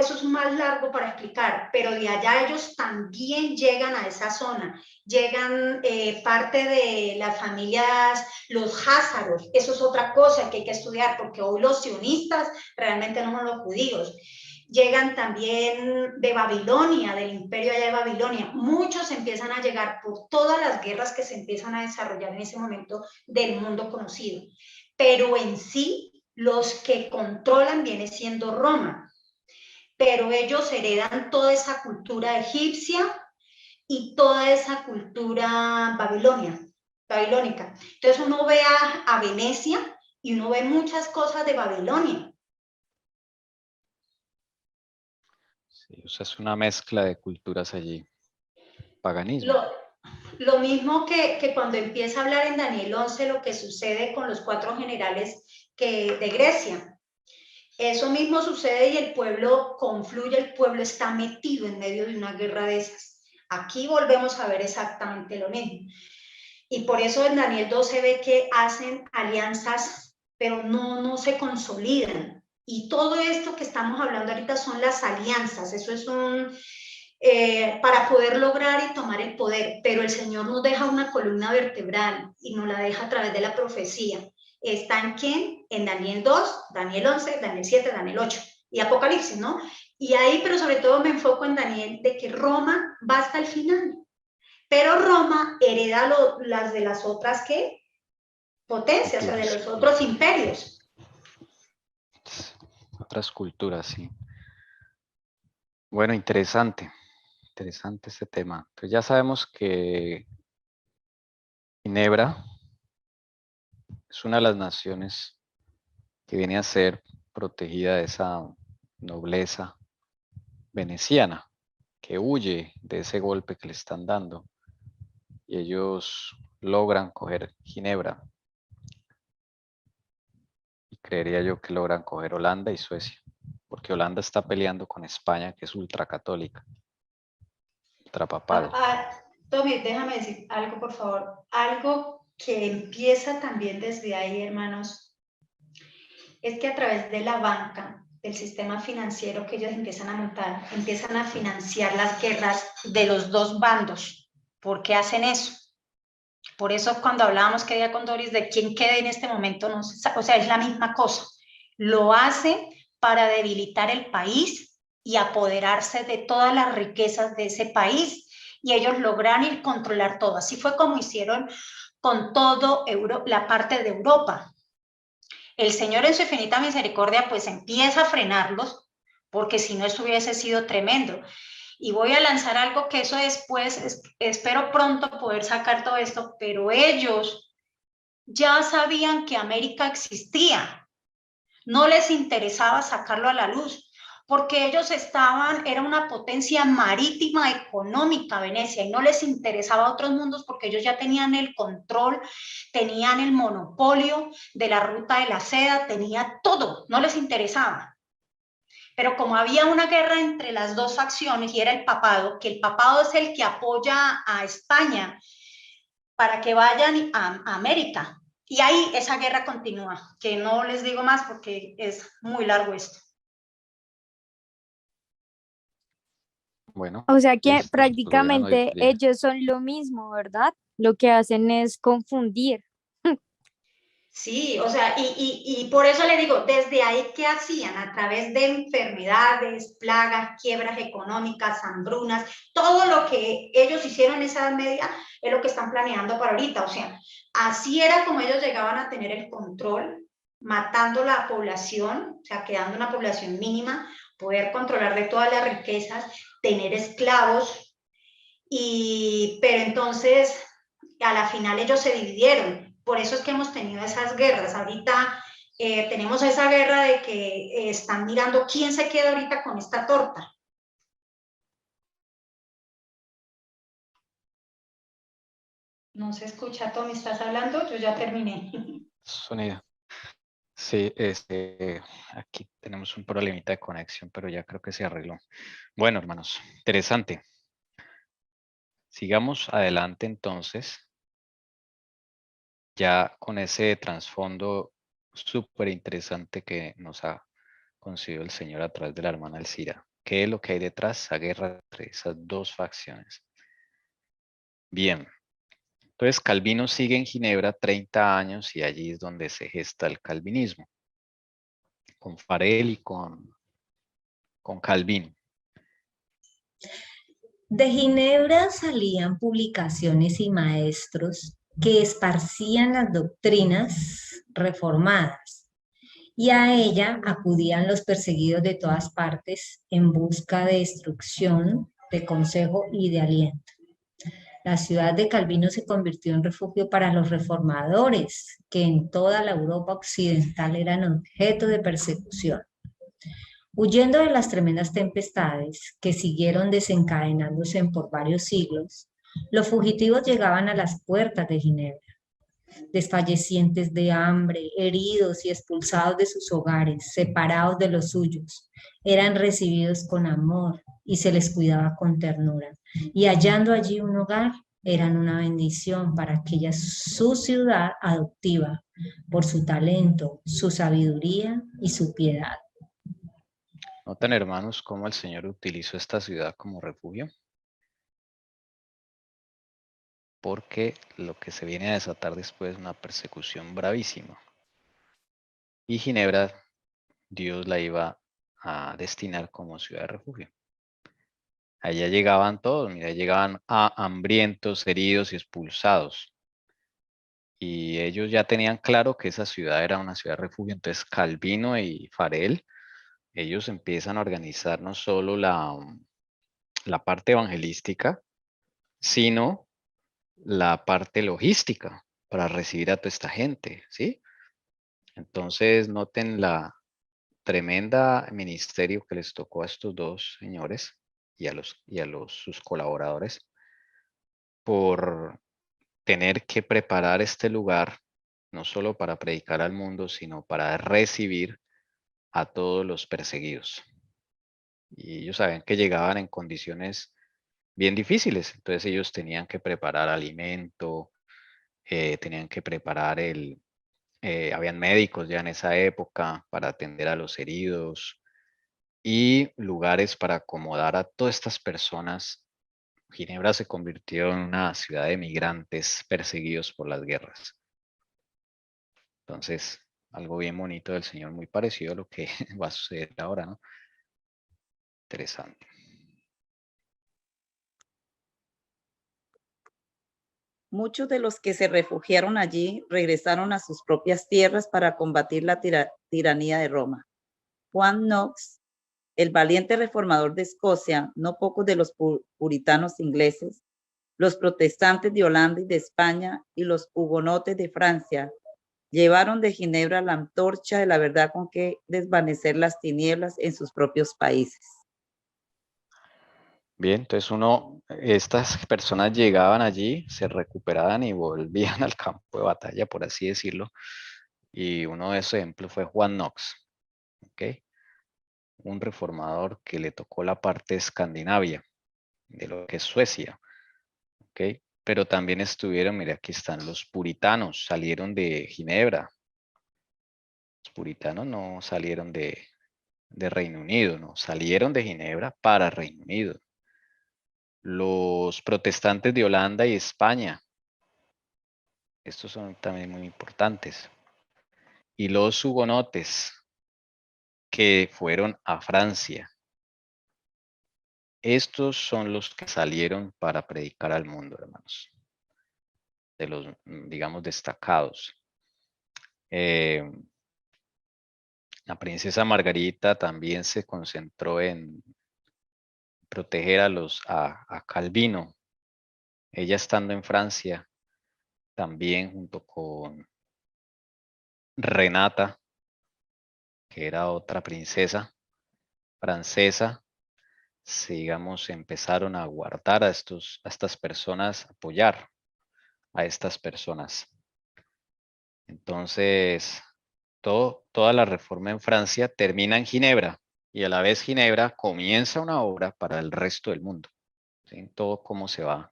es más largo para explicar, pero de allá ellos también llegan a esa zona, llegan parte de las familias, los házaros, eso es otra cosa que hay que estudiar, porque hoy los sionistas realmente no son los judíos. Llegan también de Babilonia, del imperio allá de Babilonia. Muchos empiezan a llegar por todas las guerras que se empiezan a desarrollar en ese momento del mundo conocido. Pero en sí, los que controlan viene siendo Roma. Pero ellos heredan toda esa cultura egipcia y toda esa cultura babilónica. Entonces uno ve a Venecia y uno ve muchas cosas de Babilonia. Sí, o sea, es una mezcla de culturas allí. Paganismo. Lo mismo que cuando empieza a hablar en Daniel 11 lo que sucede con los 4 generales de Grecia. Eso mismo sucede y el pueblo confluye, el pueblo está metido en medio de una guerra de esas. Aquí volvemos a ver exactamente lo mismo. Y por eso en Daniel 12 ve que hacen alianzas, pero no se consolidan. Y todo esto que estamos hablando ahorita son las alianzas. Eso es para poder lograr y tomar el poder, pero el Señor nos deja una columna vertebral y nos la deja a través de la profecía. ¿Está en quién? En Daniel 2, Daniel 11, Daniel 7, Daniel 8 y Apocalipsis, ¿no? Y ahí, pero sobre todo me enfoco en Daniel, de que Roma va hasta el final, pero Roma hereda las de las otras, ¿qué? Potencias, o sea, de los otros imperios. Otras culturas, sí. Bueno, interesante este tema. Entonces ya sabemos que Ginebra es una de las naciones que viene a ser protegida de esa nobleza veneciana, que huye de ese golpe que le están dando. Y ellos logran coger Ginebra. Y creería yo que logran coger Holanda y Suecia, porque Holanda está peleando con España, que es ultracatólica, ultrapapal. Tommy, déjame decir algo, por favor. Algo que empieza también desde ahí, hermanos, es que a través de la banca, del sistema financiero que ellos empiezan a montar, empiezan a financiar las guerras de los dos bandos. ¿Por qué hacen eso? Por eso cuando hablábamos que día con Doris de quién queda en este momento, no se sabe, o sea, es la misma cosa. Lo hace para debilitar el país y apoderarse de todas las riquezas de ese país y ellos logran ir controlar todo. Así fue como hicieron con todo la parte de Europa. El Señor en su infinita misericordia pues empieza a frenarlos, porque si no eso hubiese sido tremendo. Y voy a lanzar algo que eso después, espero pronto poder sacar todo esto, pero ellos ya sabían que América existía. No les interesaba sacarlo a la luz, porque ellos era una potencia marítima económica, Venecia, y no les interesaba otros mundos porque ellos ya tenían el control, tenían el monopolio de la ruta de la seda, tenía todo, no les interesaba. Pero como había una guerra entre las dos facciones y era el papado, que el papado es el que apoya a España para que vayan a América, y ahí esa guerra continúa, que no les digo más porque es muy largo esto. Bueno, O sea que listo, todavía no prácticamente diría. ellos son lo mismo, ¿verdad? Lo que hacen es confundir. Sí, o sea, y por eso le digo, desde ahí, ¿qué hacían? A través de enfermedades, plagas, quiebras económicas, hambrunas, todo lo que ellos hicieron en esa Edad Media es lo que están planeando para ahorita. O sea, así era como ellos llegaban a tener el control, matando la población, o sea, quedando una población mínima, poder controlar de todas las riquezas, tener esclavos, pero entonces a la final ellos se dividieron. Por eso es que hemos tenido esas guerras. Ahorita tenemos esa guerra de que están mirando quién se queda ahorita con esta torta. No se escucha, Tommy, ¿estás hablando? Yo ya terminé. Sonido. Sí, aquí tenemos un problemita de conexión, pero ya creo que se arregló. Bueno, hermanos, interesante. Sigamos adelante entonces, ya con ese trasfondo súper interesante que nos ha concedido el Señor a través de la hermana Elcira. ¿Qué es lo que hay detrás de esa guerra entre esas dos facciones? Bien, entonces Calvino sigue en Ginebra 30 años y allí es donde se gesta el calvinismo, con Farel y con Calvino. De Ginebra salían publicaciones y maestros que esparcían las doctrinas reformadas, y a ella acudían los perseguidos de todas partes en busca de instrucción, de consejo y de aliento. La ciudad de Calvino se convirtió en refugio para los reformadores, que en toda la Europa occidental eran objeto de persecución. Huyendo de las tremendas tempestades que siguieron desencadenándose por varios siglos, los fugitivos llegaban a las puertas de Ginebra. Desfallecientes de hambre, heridos y expulsados de sus hogares, separados de los suyos, eran recibidos con amor y se les cuidaba con ternura. Y hallando allí un hogar, eran una bendición para aquella su ciudad adoptiva, por su talento, su sabiduría y su piedad. ¿Notan, hermanos, cómo el Señor utilizó esta ciudad como refugio? Porque lo que se viene a desatar después es una persecución bravísima. Y Ginebra, Dios la iba a destinar como ciudad de refugio. Allá llegaban todos, mira, llegaban hambrientos, heridos y expulsados. Y ellos ya tenían claro que esa ciudad era una ciudad de refugio. Entonces Calvino y Farel, ellos empiezan a organizar no solo la parte evangelística, sino la parte logística para recibir a toda esta gente, ¿sí? Entonces noten la tremenda ministerio que les tocó a estos dos señores y a sus colaboradores por tener que preparar este lugar no solo para predicar al mundo, sino para recibir a todos los perseguidos. Y ellos sabían que llegaban en condiciones bien difíciles, entonces ellos tenían que preparar alimento, tenían que preparar habían médicos ya en esa época para atender a los heridos y lugares para acomodar a todas estas personas. Ginebra se convirtió en una ciudad de migrantes perseguidos por las guerras. Entonces, algo bien bonito del Señor, muy parecido a lo que va a suceder ahora, ¿no? Interesante. Muchos de los que se refugiaron allí regresaron a sus propias tierras para combatir la tiranía de Roma. Juan Knox, el valiente reformador de Escocia, no pocos de los puritanos ingleses, los protestantes de Holanda y de España y los hugonotes de Francia Llevaron de Ginebra la antorcha de la verdad con que desvanecer las tinieblas en sus propios países. Bien, entonces estas personas llegaban allí, se recuperaban y volvían al campo de batalla, por así decirlo. Y uno de esos ejemplos fue Juan Knox, ¿ok? Un reformador que le tocó la parte de Escandinavia, de lo que es Suecia, ¿ok? Pero también estuvieron, mira, aquí están los puritanos, salieron de Ginebra. Los puritanos no salieron de Reino Unido, no, salieron de Ginebra para Reino Unido. Los protestantes de Holanda y España, estos son también muy importantes. Y los hugonotes, que fueron a Francia. Estos son los que salieron para predicar al mundo, hermanos. De los, digamos, destacados. La princesa Margarita también se concentró en proteger a Calvino. Ella estando en Francia, también junto con Renata, que era otra princesa francesa, digamos, empezaron a guardar a estas personas, apoyar a estas personas. Entonces, toda la reforma en Francia termina en Ginebra y a la vez Ginebra comienza una obra para el resto del mundo. ¿Sí? Todo cómo se va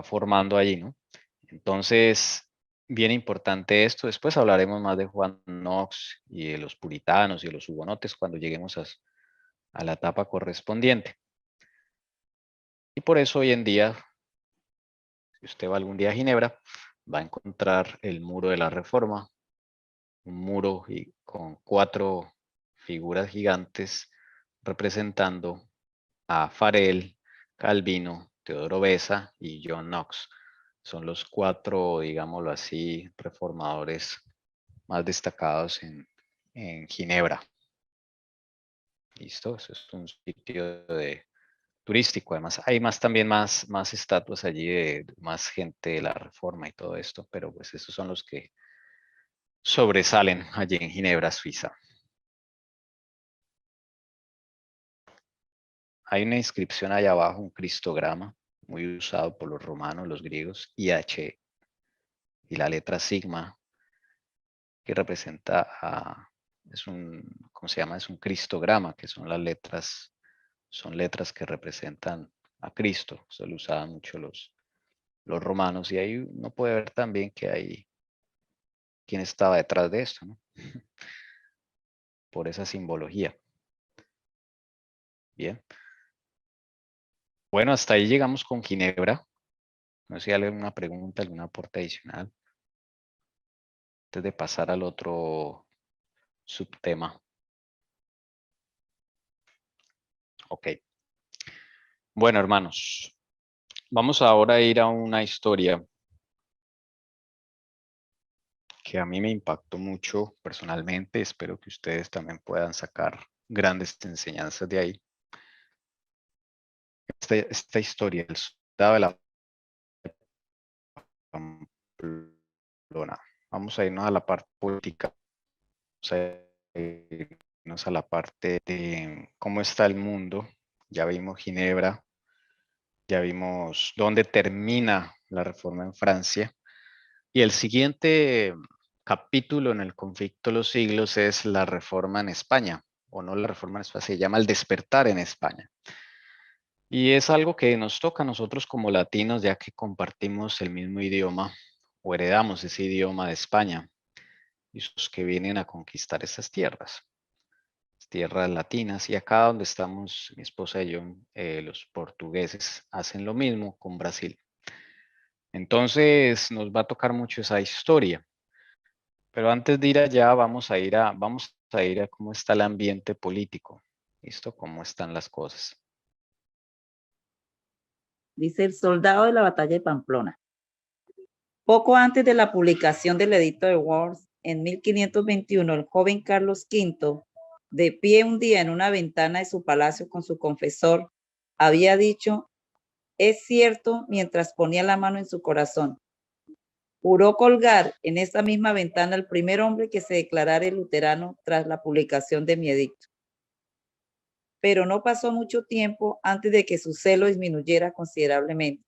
formando allí, ¿no? Entonces, bien importante esto. Después hablaremos más de Juan Knox y de los puritanos y de los hugonotes cuando lleguemos a la etapa correspondiente. Y por eso hoy en día, si usted va algún día a Ginebra, va a encontrar el muro de la Reforma, un muro con 4 figuras gigantes representando a Farel, Calvino, Teodoro Beza y John Knox. Son los 4, digámoslo así, reformadores más destacados en Ginebra. ¿Listo? Eso es un sitio turístico. Además, hay también más estatuas allí de más gente de la Reforma y todo esto, pero pues esos son los que sobresalen allí en Ginebra, Suiza. Hay una inscripción allá abajo, un cristograma, muy usado por los romanos, los griegos, IH, y la letra sigma, que representa ¿cómo se llama? Es un cristograma, que son letras que representan a Cristo. Eso lo usaban mucho los romanos, y ahí uno puede ver también que hay quién estaba detrás de esto, ¿no? Por esa simbología. Bien. Bueno, hasta ahí llegamos con Ginebra. No sé si hay alguna pregunta, algún aporte adicional antes de pasar al otro subtema. Ok. Bueno, hermanos, vamos ahora a ir a una historia que a mí me impactó mucho personalmente. Espero que ustedes también puedan sacar grandes enseñanzas de ahí. Esta historia, el soldado de la Pamplona. Vamos a irnos a la parte política. Vamos a irnos a la parte de cómo está el mundo. Ya vimos Ginebra. Ya vimos dónde termina la reforma en Francia. Y el siguiente capítulo en el conflicto de los siglos es la reforma en España. O no la reforma en España, se llama el despertar en España. Y es algo que nos toca a nosotros como latinos, ya que compartimos el mismo idioma o heredamos ese idioma de España y los que vienen a conquistar esas tierras latinas. Y acá donde estamos, mi esposa y yo, los portugueses hacen lo mismo con Brasil. Entonces nos va a tocar mucho esa historia. Pero antes de ir allá, vamos a ir a cómo está el ambiente político. ¿Listo? ¿Cómo están las cosas? Dice el soldado de la batalla de Pamplona. Poco antes de la publicación del edicto de Worms, en 1521, el joven Carlos V, de pie un día en una ventana de su palacio con su confesor, había dicho, es cierto, mientras ponía la mano en su corazón, Juró colgar en esa misma ventana al primer hombre que se declarara luterano tras la publicación de mi edicto. Pero no pasó mucho tiempo antes de que su celo disminuyera considerablemente.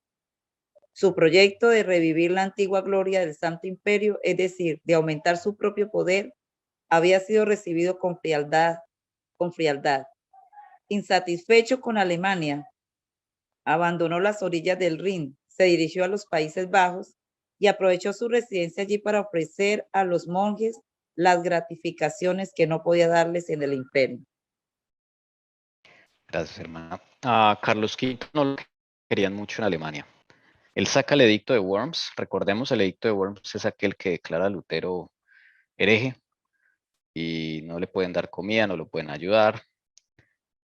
Su proyecto de revivir la antigua gloria del Santo Imperio, es decir, de aumentar su propio poder, había sido recibido con frialdad. Insatisfecho con Alemania, abandonó las orillas del Rin, se dirigió a los Países Bajos y aprovechó su residencia allí para ofrecer a los monjes las gratificaciones que no podía darles en el imperio. Gracias, hermana. A Carlos V no lo querían mucho en Alemania. Él saca el edicto de Worms. Recordemos, el edicto de Worms es aquel que declara a Lutero hereje y no le pueden dar comida, no lo pueden ayudar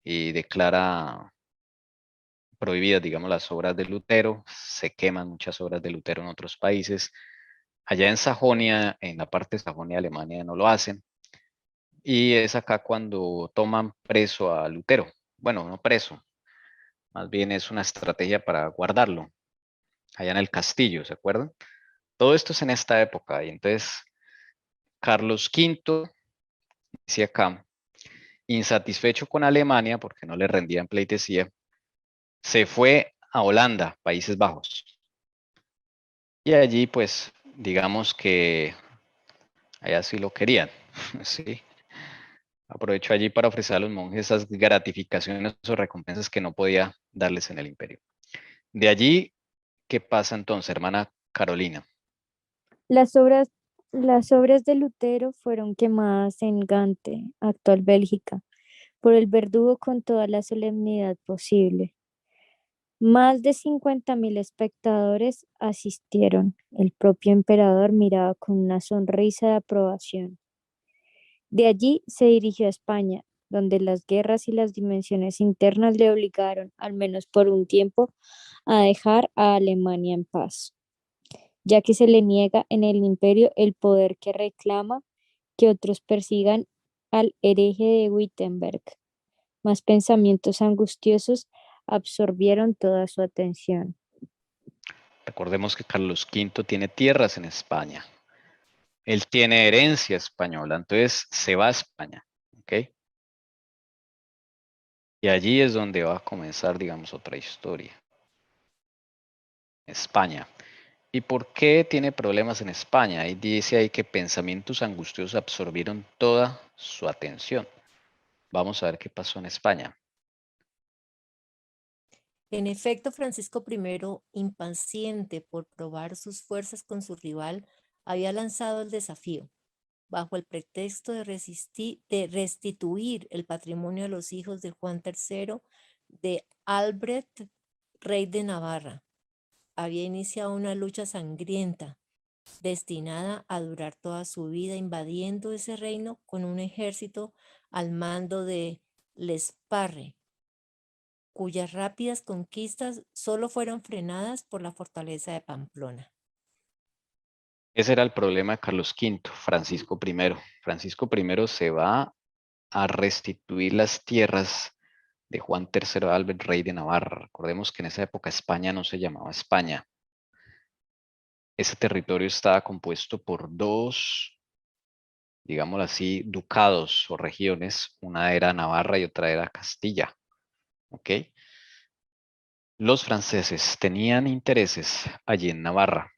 y declara prohibidas, digamos, las obras de Lutero. Se queman muchas obras de Lutero en otros países. Allá en Sajonia, en la parte de Sajonia, Alemania, no lo hacen. Y es acá cuando toman preso a Lutero. Bueno, no preso, más bien es una estrategia para guardarlo allá en el castillo, ¿se acuerdan? Todo esto es en esta época. Y entonces Carlos V, dice acá, insatisfecho con Alemania porque no le rendían pleitesía, se fue a Holanda, Países Bajos. Y allí, pues, digamos que allá sí lo querían, ¿sí? Aprovechó allí para ofrecer a los monjes esas gratificaciones o recompensas que no podía darles en el imperio. De allí, ¿qué pasa entonces, hermana Carolina? Las obras de Lutero fueron quemadas en Gante, actual Bélgica, por el verdugo con toda la solemnidad posible. Más de 50.000 espectadores asistieron. El propio emperador miraba con una sonrisa de aprobación. De allí se dirigió a España, donde las guerras y las dimensiones internas le obligaron, al menos por un tiempo, a dejar a Alemania en paz, ya que se le niega en el imperio el poder que reclama que otros persigan al hereje de Wittenberg. Más pensamientos angustiosos absorbieron toda su atención. Recordemos que Carlos V tiene tierras en España. Él tiene herencia española, entonces se va a España, ¿ok? Y allí es donde va a comenzar, digamos, otra historia. España. ¿Y por qué tiene problemas en España? Ahí dice ahí que pensamientos angustiosos absorbieron toda su atención. Vamos a ver qué pasó en España. En efecto, Francisco I, impaciente por probar sus fuerzas con su rival, había lanzado el desafío, bajo el pretexto de restituir el patrimonio a los hijos de Juan III de Albrecht, rey de Navarra. Había iniciado una lucha sangrienta, destinada a durar toda su vida, invadiendo ese reino con un ejército al mando de Lesparre, cuyas rápidas conquistas solo fueron frenadas por la fortaleza de Pamplona. Ese era el problema de Carlos V, Francisco I. Francisco I se va a restituir las tierras de Juan III de Albert, rey de Navarra. Recordemos que en esa época España no se llamaba España. Ese territorio estaba compuesto por dos, digámoslo así, ducados o regiones. Una era Navarra y otra era Castilla. ¿Ok? Los franceses tenían intereses allí en Navarra.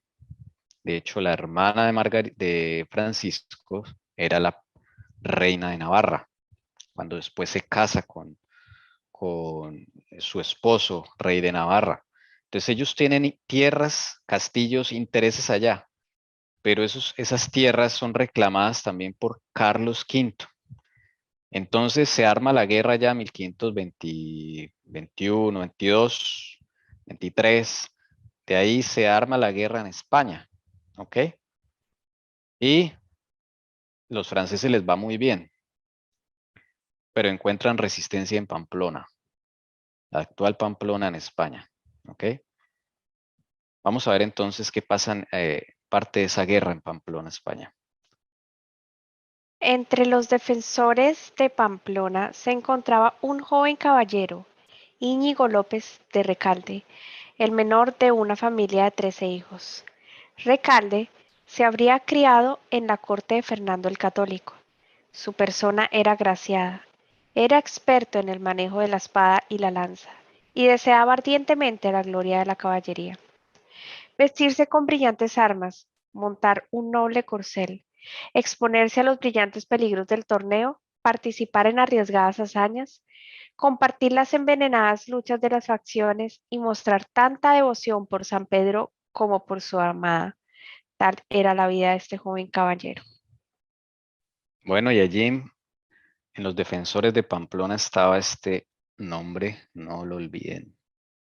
De hecho, la hermana de Francisco era la reina de Navarra, cuando después se casa con su esposo, rey de Navarra. Entonces ellos tienen tierras, castillos, intereses allá, pero esas tierras son reclamadas también por Carlos V. Entonces se arma la guerra ya en 1521, 22, 23. De ahí se arma la guerra en España. ¿Ok? Y los franceses les va muy bien, pero encuentran resistencia en Pamplona, la actual Pamplona en España. ¿Ok? Vamos a ver entonces qué pasa en parte de esa guerra en Pamplona, España. Entre los defensores de Pamplona se encontraba un joven caballero, Íñigo López de Recalde, el menor de una familia de 13 hijos. Recalde se habría criado en la corte de Fernando el Católico. Su persona era agraciada, era experto en el manejo de la espada y la lanza, y deseaba ardientemente la gloria de la caballería. Vestirse con brillantes armas, montar un noble corcel, exponerse a los brillantes peligros del torneo, participar en arriesgadas hazañas, compartir las envenenadas luchas de las facciones y mostrar tanta devoción por San Pedro como por su amada. Tal era la vida de este joven caballero. Bueno, y allí en los defensores de Pamplona estaba este nombre, no lo olviden.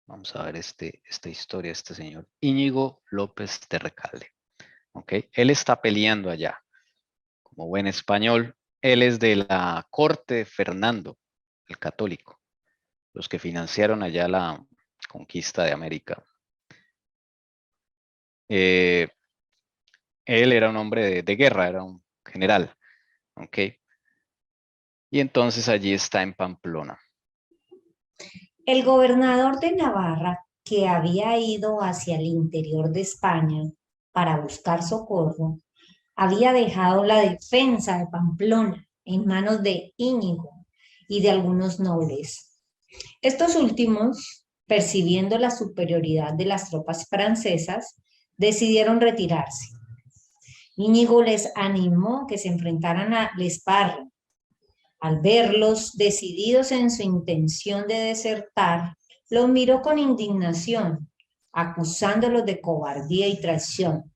Vamos a ver esta historia, este señor Íñigo López de Recalde. ¿Okay? Él está peleando allá. Como buen español, él es de la corte de Fernando el Católico, los que financiaron allá la conquista de América. Él era un hombre de guerra, era un general. ¿Ok? Y entonces allí está en Pamplona. El gobernador de Navarra, que había ido hacia el interior de España para buscar socorro, había dejado la defensa de Pamplona en manos de Íñigo y de algunos nobles. Estos últimos, percibiendo la superioridad de las tropas francesas, decidieron retirarse. Íñigo les animó que se enfrentaran a Lesparre. Al verlos decididos en su intención de desertar, los miró con indignación, acusándolos de cobardía y traición.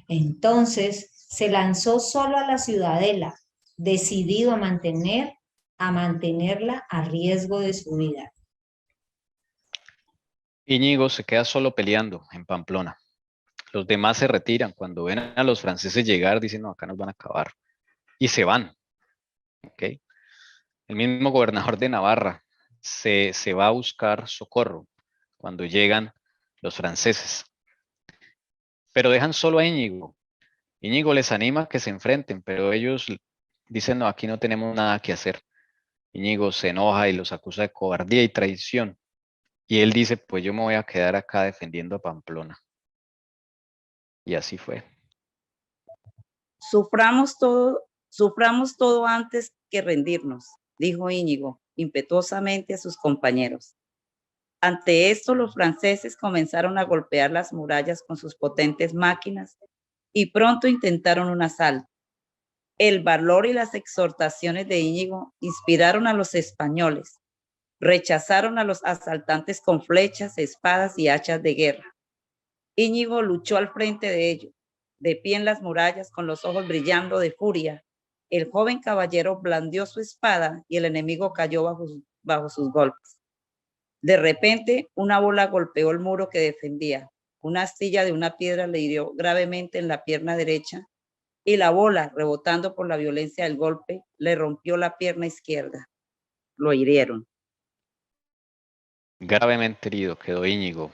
Entonces se lanzó solo a la ciudadela, decidido a mantenerla a riesgo de su vida. Íñigo se queda solo peleando en Pamplona. Los demás se retiran. Cuando ven a los franceses llegar, dicen, no, acá nos van a acabar. Y se van. ¿Okay? El mismo gobernador de Navarra se va a buscar socorro cuando llegan los franceses. Pero dejan solo a Íñigo. Íñigo les anima a que se enfrenten, pero ellos dicen, no, aquí no tenemos nada que hacer. Íñigo se enoja y los acusa de cobardía y traición. Y él dice, pues yo me voy a quedar acá defendiendo a Pamplona. Y así fue. Suframos todo antes que rendirnos, dijo Íñigo impetuosamente a sus compañeros. Ante esto, los franceses comenzaron a golpear las murallas con sus potentes máquinas y pronto intentaron un asalto. El valor y las exhortaciones de Íñigo inspiraron a los españoles. Rechazaron a los asaltantes con flechas, espadas y hachas de guerra. Íñigo luchó al frente de ellos, de pie en las murallas, con los ojos brillando de furia. El joven caballero blandió su espada y el enemigo cayó bajo sus golpes. De repente, una bola golpeó el muro que defendía. Una astilla de una piedra le hirió gravemente en la pierna derecha y la bola, rebotando por la violencia del golpe, le rompió la pierna izquierda. Lo hirieron. Gravemente herido quedó Íñigo.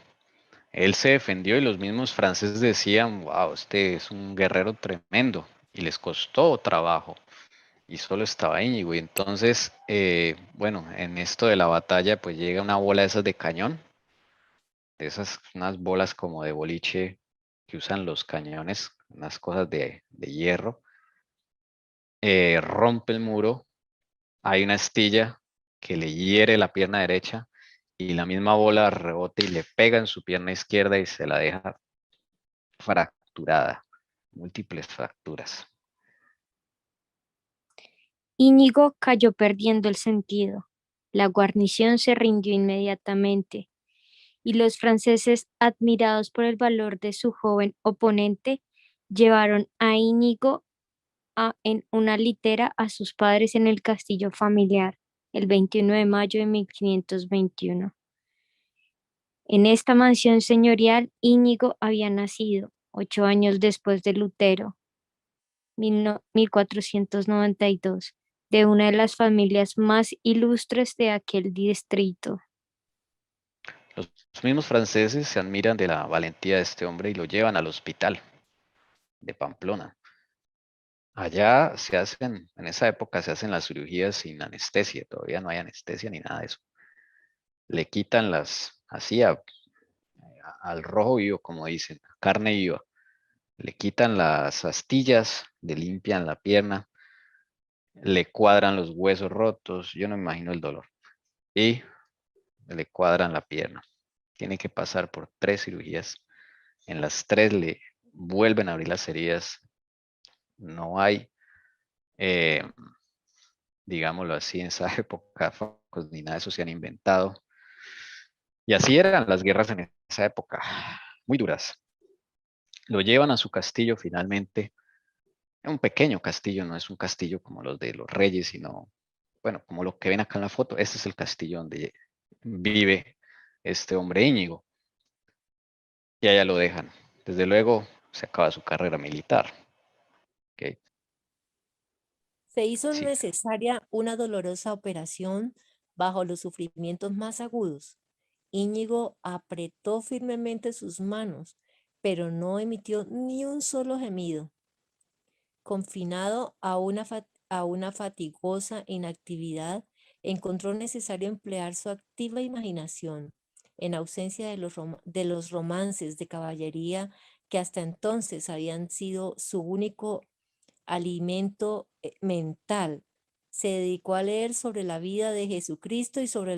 Él se defendió y los mismos franceses decían, wow, este es un guerrero tremendo. Y les costó trabajo. Y solo estaba Íñigo. Y entonces, bueno, en esto de la batalla, pues llega una bola de esas de cañón. De esas, unas bolas como de boliche que usan los cañones, unas cosas de hierro. Rompe el muro. Hay una astilla que le hiere la pierna derecha. Y la misma bola rebota y le pega en su pierna izquierda y se la deja fracturada, múltiples fracturas. Íñigo cayó perdiendo el sentido. La guarnición se rindió inmediatamente y los franceses, admirados por el valor de su joven oponente, llevaron a Íñigo en una litera a sus padres en el castillo familiar el 21 de mayo de 1521. En esta mansión señorial, Íñigo había nacido 8 años después de Lutero, 1492, de una de las familias más ilustres de aquel distrito. Los mismos franceses se admiran de la valentía de este hombre y lo llevan al hospital de Pamplona. Allá se hacen, en esa época se hacen las cirugías sin anestesia, todavía no hay anestesia ni nada de eso. Le quitan las, así al rojo vivo, como dicen, carne viva. Le quitan las astillas, le limpian la pierna, le cuadran los huesos rotos, yo no me imagino el dolor, y le cuadran la pierna. Tiene que pasar por 3 cirugías. En las 3 le vuelven a abrir las heridas. No hay, eh, digámoslo así, en esa época, fármacos ni nada de eso se han inventado. Y así eran las guerras en esa época, muy duras. Lo llevan a su castillo finalmente. Un pequeño castillo, no es un castillo como los de los reyes, sino, bueno, como lo que ven acá en la foto. Este es el castillo donde vive este hombre Íñigo. Y allá lo dejan. Desde luego se acaba su carrera militar. ¿Okay? Se hizo Sí. necesaria una dolorosa operación bajo los sufrimientos más agudos. Íñigo apretó firmemente sus manos, pero no emitió ni un solo gemido. Confinado a una fatigosa inactividad, encontró necesario emplear su activa imaginación, en ausencia de los romances de caballería que hasta entonces habían sido su único alimento mental. Se dedicó a leer sobre la vida de Jesucristo y sobre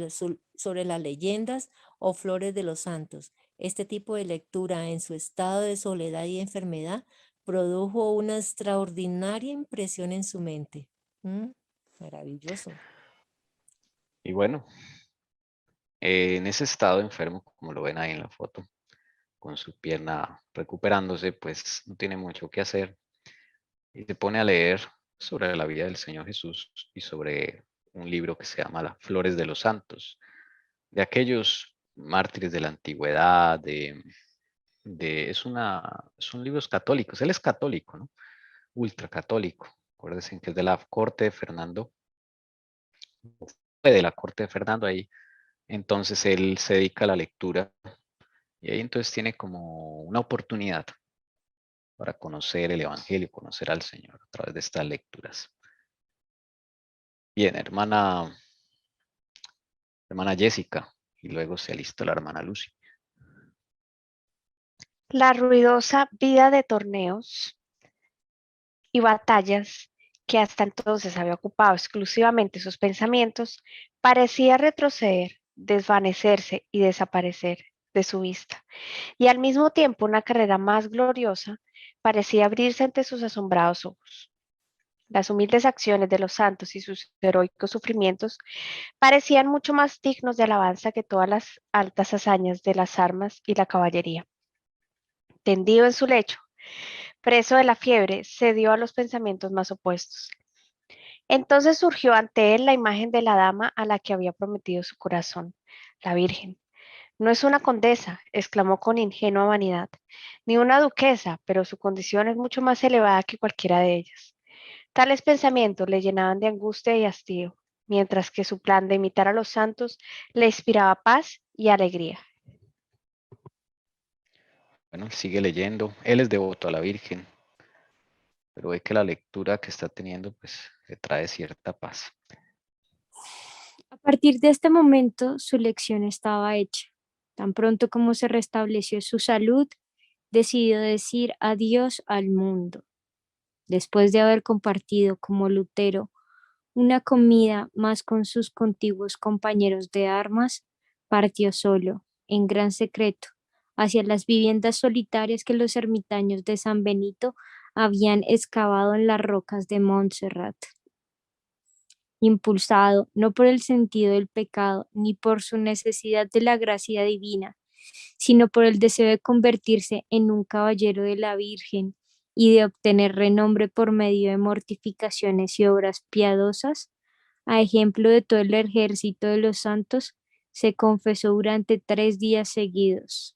las leyendas o flores de los santos. Este tipo de lectura en su estado de soledad y enfermedad produjo una extraordinaria impresión en su mente. Maravilloso. Y bueno, en ese estado enfermo, como lo ven ahí en la foto, con su pierna recuperándose, pues no tiene mucho que hacer. Y se pone a leer sobre la vida del Señor Jesús y sobre un libro que se llama Las Flores de los Santos, de aquellos mártires de la antigüedad, son libros católicos. Él es católico, ¿no? Ultracatólico. Acuérdense que es de la corte de Fernando, fue de la corte de Fernando ahí. Entonces él se dedica a la lectura y ahí entonces tiene como una oportunidad para conocer el Evangelio, conocer al Señor a través de estas lecturas. Bien, hermana Jessica, y luego se alista la hermana Lucy. La ruidosa vida de torneos y batallas que hasta entonces había ocupado exclusivamente sus pensamientos, parecía retroceder, desvanecerse y desaparecer de su vista. Y al mismo tiempo una carrera más gloriosa parecía abrirse ante sus asombrados ojos. Las humildes acciones de los santos y sus heroicos sufrimientos parecían mucho más dignos de alabanza que todas las altas hazañas de las armas y la caballería. Tendido en su lecho, preso de la fiebre, cedió a los pensamientos más opuestos. Entonces surgió ante él la imagen de la dama a la que había prometido su corazón, la Virgen. No es una condesa, exclamó con ingenua vanidad, ni una duquesa, pero su condición es mucho más elevada que cualquiera de ellas. Tales pensamientos le llenaban de angustia y hastío, mientras que su plan de imitar a los santos le inspiraba paz y alegría. Bueno, él sigue leyendo. Él es devoto a la Virgen, pero ve que la lectura que está teniendo pues le trae cierta paz. A partir de este momento, su lección estaba hecha. Tan pronto como se restableció su salud, decidió decir adiós al mundo. Después de haber compartido como Lutero una comida más con sus contiguos compañeros de armas, partió solo, en gran secreto, hacia las viviendas solitarias que los ermitaños de San Benito habían excavado en las rocas de Montserrat. Impulsado no por el sentido del pecado ni por su necesidad de la gracia divina, sino por el deseo de convertirse en un caballero de la Virgen y de obtener renombre por medio de mortificaciones y obras piadosas, a ejemplo de todo el ejército de los santos, se confesó durante 3 días seguidos,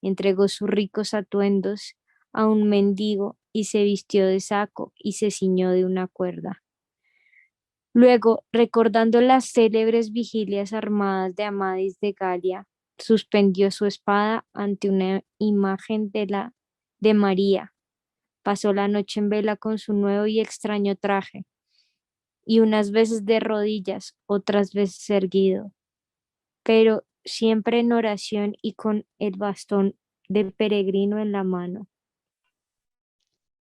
entregó sus ricos atuendos a un mendigo y se vistió de saco y se ciñó de una cuerda. Luego, recordando las célebres vigilias armadas de Amadís de Galia, suspendió su espada ante una imagen de María. Pasó la noche en vela con su nuevo y extraño traje, y unas veces de rodillas, otras veces erguido, pero siempre en oración y con el bastón del peregrino en la mano.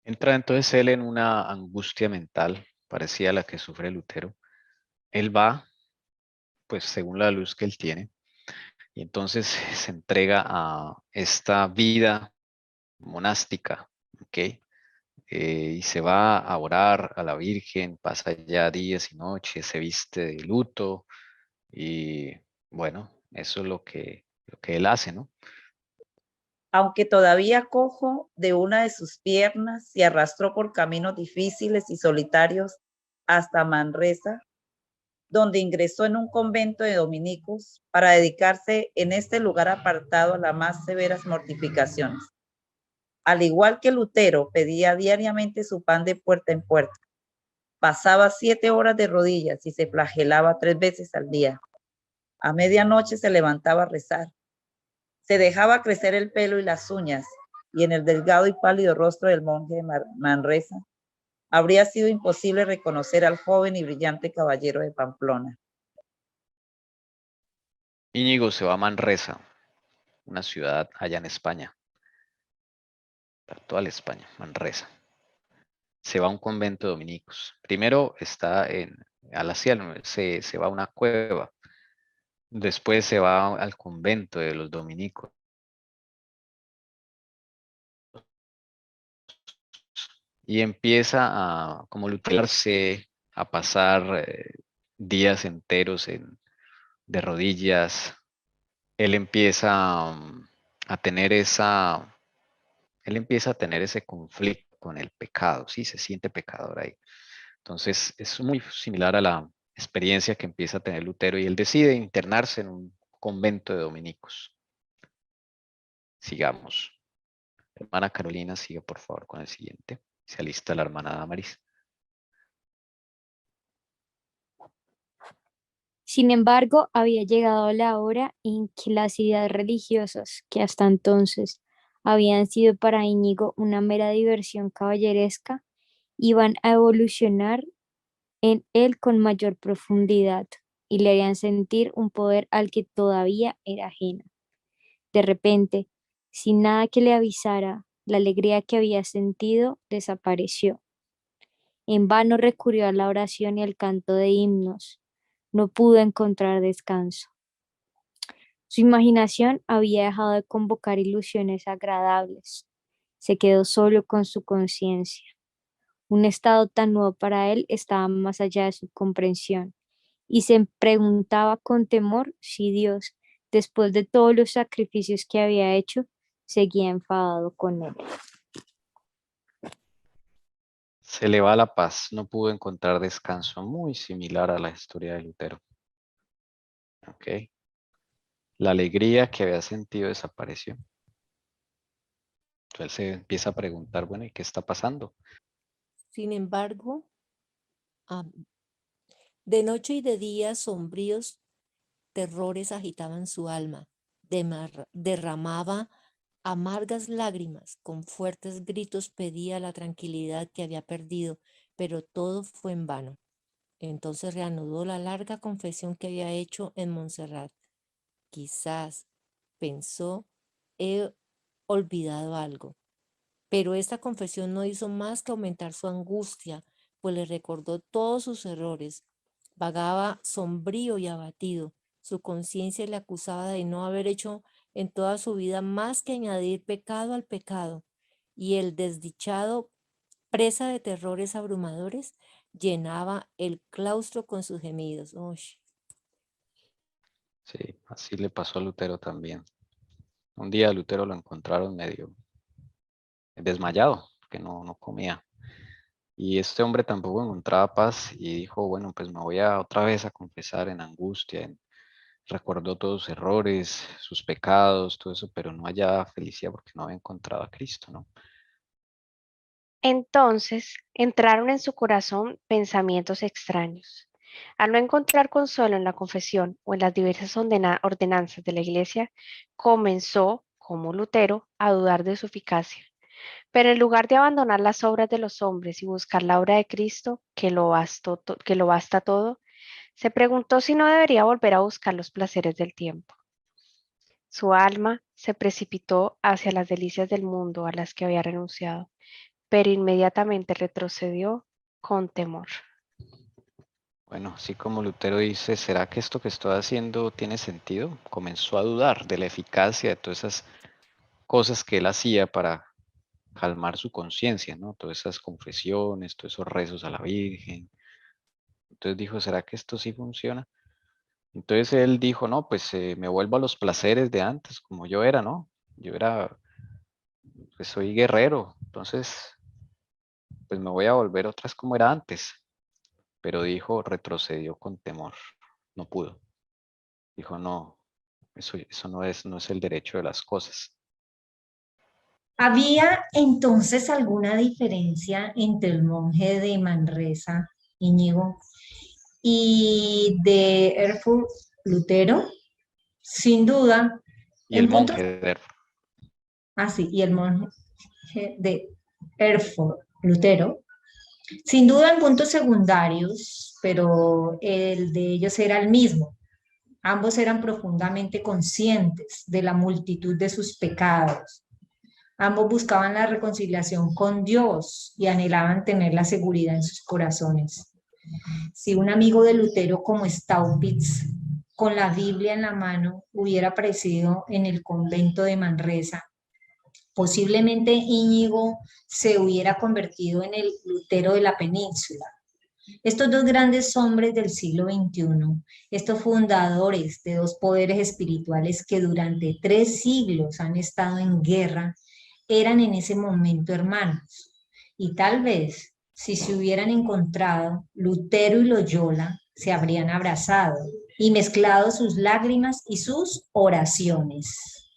Entra entonces él en una angustia mental parecida a la que sufre Lutero. Él va, pues según la luz que él tiene, y entonces se entrega a esta vida monástica, ¿ok? Y se va a orar a la Virgen, pasa ya días y noches, se viste de luto y bueno, eso es lo que él hace, ¿no? Aunque todavía cojo de una de sus piernas, se arrastró por caminos difíciles y solitarios hasta Manresa, donde ingresó en un convento de dominicos para dedicarse en este lugar apartado a las más severas mortificaciones. Al igual que Lutero, pedía diariamente su pan de puerta en puerta. Pasaba 7 horas de rodillas y se flagelaba 3 veces al día. A medianoche se levantaba a rezar. Se dejaba crecer el pelo y las uñas, y en el delgado y pálido rostro del monje de Manresa habría sido imposible reconocer al joven y brillante caballero de Pamplona. Íñigo se va a Manresa, una ciudad allá en España, toda la España, Manresa. Se va a un convento de dominicos. Primero está a la sierra, se va a una cueva. Después se va al convento de los dominicos. Y empieza a como lutearse, a pasar días enteros de rodillas. Él empieza a tener él empieza a tener ese conflicto con el pecado, sí, se siente pecador ahí. Entonces es muy similar a la experiencia que empieza a tener Lutero y él decide internarse en un convento de dominicos. Sigamos. Hermana Carolina, siga por favor con el siguiente. Se alista la hermana Damaris. Sin embargo, había llegado la hora en que las ideas religiosas, que hasta entonces habían sido para Íñigo una mera diversión caballeresca, iban a evolucionar en él con mayor profundidad y le harían sentir un poder al que todavía era ajeno. De repente, sin nada que le avisara, la alegría que había sentido desapareció. En vano recurrió a la oración y al canto de himnos. No pudo encontrar descanso. Su imaginación había dejado de convocar ilusiones agradables. Se quedó solo con su conciencia. Un estado tan nuevo para él estaba más allá de su comprensión y se preguntaba con temor si Dios, después de todos los sacrificios que había hecho, seguía enfadado con él. Se le va la paz, no pudo encontrar descanso, muy similar a la historia de Lutero. Ok. La alegría que había sentido desapareció. Entonces se empieza a preguntar, bueno, ¿y qué está pasando? Sin embargo, de noche y de día sombríos terrores agitaban su alma, derramaba amargas lágrimas, con fuertes gritos pedía la tranquilidad que había perdido, pero todo fue en vano. Entonces reanudó la larga confesión que había hecho en Montserrat. Quizás, pensó, he olvidado algo. Pero esta confesión no hizo más que aumentar su angustia, pues le recordó todos sus errores. Vagaba sombrío y abatido. Su conciencia le acusaba de no haber hecho en toda su vida más que añadir pecado al pecado. Y el desdichado, presa de terrores abrumadores, llenaba el claustro con sus gemidos. Uy. Sí, así le pasó a Lutero también. Un día a Lutero lo encontraron medio desmayado, que no comía. Y este hombre tampoco encontraba paz y dijo, bueno, pues me voy a otra vez a confesar en angustia. Recordó todos sus errores, sus pecados, todo eso, pero no hallaba felicidad porque no había encontrado a Cristo, ¿no? Entonces entraron en su corazón pensamientos extraños. Al no encontrar consuelo en la confesión o en las diversas ordenanzas de la Iglesia, comenzó, como Lutero, a dudar de su eficacia. Pero en lugar de abandonar las obras de los hombres y buscar la obra de Cristo, que lo basta todo, se preguntó si no debería volver a buscar los placeres del tiempo. Su alma se precipitó hacia las delicias del mundo a las que había renunciado, pero inmediatamente retrocedió con temor. Bueno, así como Lutero dice, ¿será que esto que estoy haciendo tiene sentido? Comenzó a dudar de la eficacia de todas esas cosas que él hacía para calmar su conciencia, ¿no? Todas esas confesiones, todos esos rezos a la Virgen. Entonces dijo, ¿será que esto sí funciona? Entonces él dijo, no, pues me vuelvo a los placeres de antes, como yo era, ¿no? Yo era, pues soy guerrero, entonces, pues me voy a volver otra vez como era antes. Pero dijo, retrocedió con temor, no pudo. Dijo, no, eso no es el derecho de las cosas. ¿Había entonces alguna diferencia entre el monje de Manresa, Íñigo, y de Erfurt, Lutero? Sin duda, Y el en puntos, monje de Erfurt. y el monje de Erfurt, Lutero, sin duda en puntos secundarios, pero el de ellos era el mismo. Ambos eran profundamente conscientes de la multitud de sus pecados. Ambos buscaban la reconciliación con Dios y anhelaban tener la seguridad en sus corazones. Si un amigo de Lutero como Staupitz, con la Biblia en la mano, hubiera aparecido en el convento de Manresa, posiblemente Íñigo se hubiera convertido en el Lutero de la península. Estos dos grandes hombres del siglo XXI, estos fundadores de dos poderes espirituales que durante 3 siglos han estado en guerra, eran en ese momento hermanos. Y tal vez, si se hubieran encontrado, Lutero y Loyola se habrían abrazado y mezclado sus lágrimas y sus oraciones.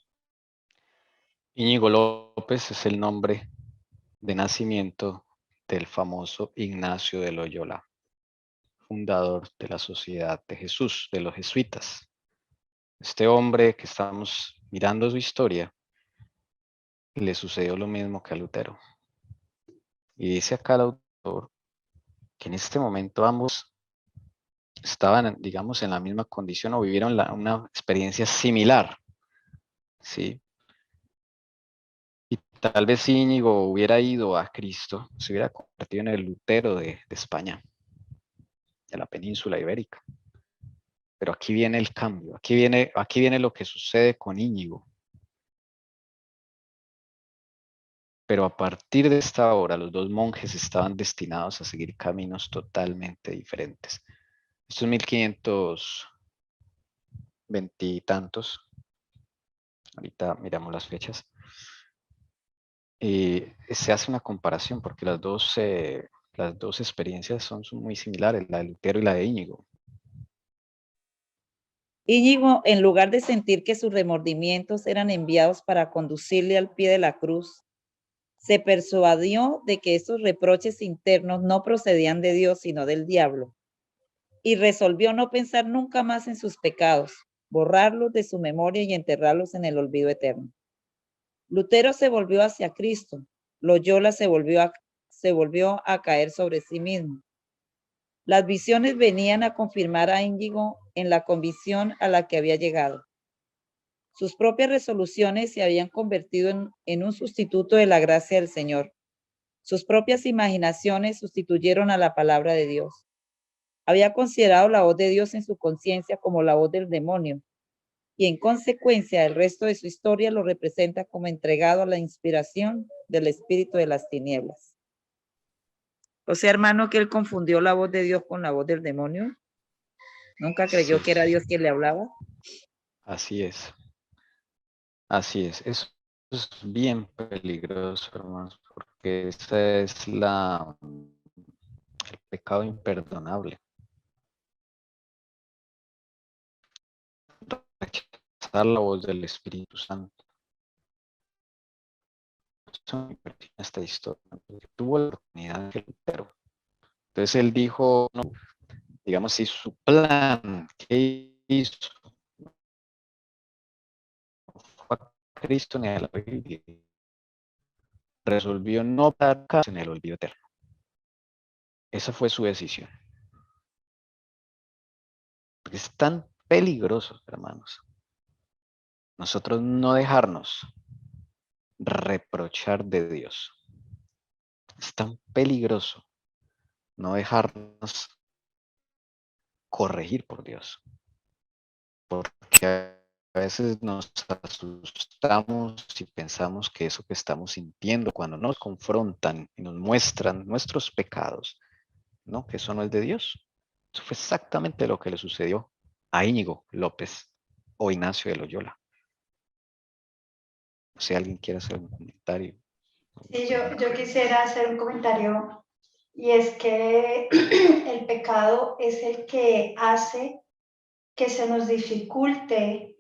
Íñigo López es el nombre de nacimiento del famoso Ignacio de Loyola, fundador de la Sociedad de Jesús, de los jesuitas. Este hombre que estamos mirando su historia, le sucedió lo mismo que a Lutero. Y dice acá el autor que en este momento ambos estaban, digamos, en la misma condición o vivieron una experiencia similar, ¿sí? Y tal vez si Íñigo hubiera ido a Cristo, se hubiera convertido en el Lutero de España, de la península ibérica. Pero aquí viene el cambio, aquí viene lo que sucede con Íñigo. Pero a partir de esta hora, los dos monjes estaban destinados a seguir caminos totalmente diferentes. Estos 1520 y tantos, ahorita miramos las fechas, se hace una comparación porque las dos experiencias son muy similares, la de Lutero y la de Íñigo. Íñigo, en lugar de sentir que sus remordimientos eran enviados para conducirle al pie de la cruz, se persuadió de que esos reproches internos no procedían de Dios, sino del diablo, y resolvió no pensar nunca más en sus pecados, borrarlos de su memoria y enterrarlos en el olvido eterno. Lutero se volvió hacia Cristo, Loyola se volvió a caer sobre sí mismo. Las visiones venían a confirmar a Íñigo en la convicción a la que había llegado. Sus propias resoluciones se habían convertido en un sustituto de la gracia del Señor. Sus propias imaginaciones sustituyeron a la palabra de Dios. Había considerado la voz de Dios en su conciencia como la voz del demonio, y en consecuencia el resto de su historia lo representa como entregado a la inspiración del espíritu de las tinieblas. O sea, hermano, que él confundió la voz de Dios con la voz del demonio. Nunca creyó que era Dios quien le hablaba. Así es. Así es. Eso es bien peligroso, hermanos, porque ese es el pecado imperdonable. Rechazar la voz del Espíritu Santo. Eso me impresiona esta historia. Tuvo la oportunidad de Lutero. Entonces él dijo, no, digamos, si su plan que hizo no fue a Cristo ni a la Biblia, resolvió no dar caso en el olvido eterno. Esa fue su decisión. Porque es tan peligroso, hermanos, nosotros no dejarnos reprochar de Dios. Es tan peligroso no dejarnos corregir por Dios. Porque a veces nos asustamos y pensamos que eso que estamos sintiendo cuando nos confrontan y nos muestran nuestros pecados, ¿no? Que eso no es de Dios. Eso fue exactamente lo que le sucedió a Íñigo López o Ignacio de Loyola. Si alguien quiere hacer un comentario. Sí, yo quisiera hacer un comentario, y es que el pecado es el que hace que se nos dificulte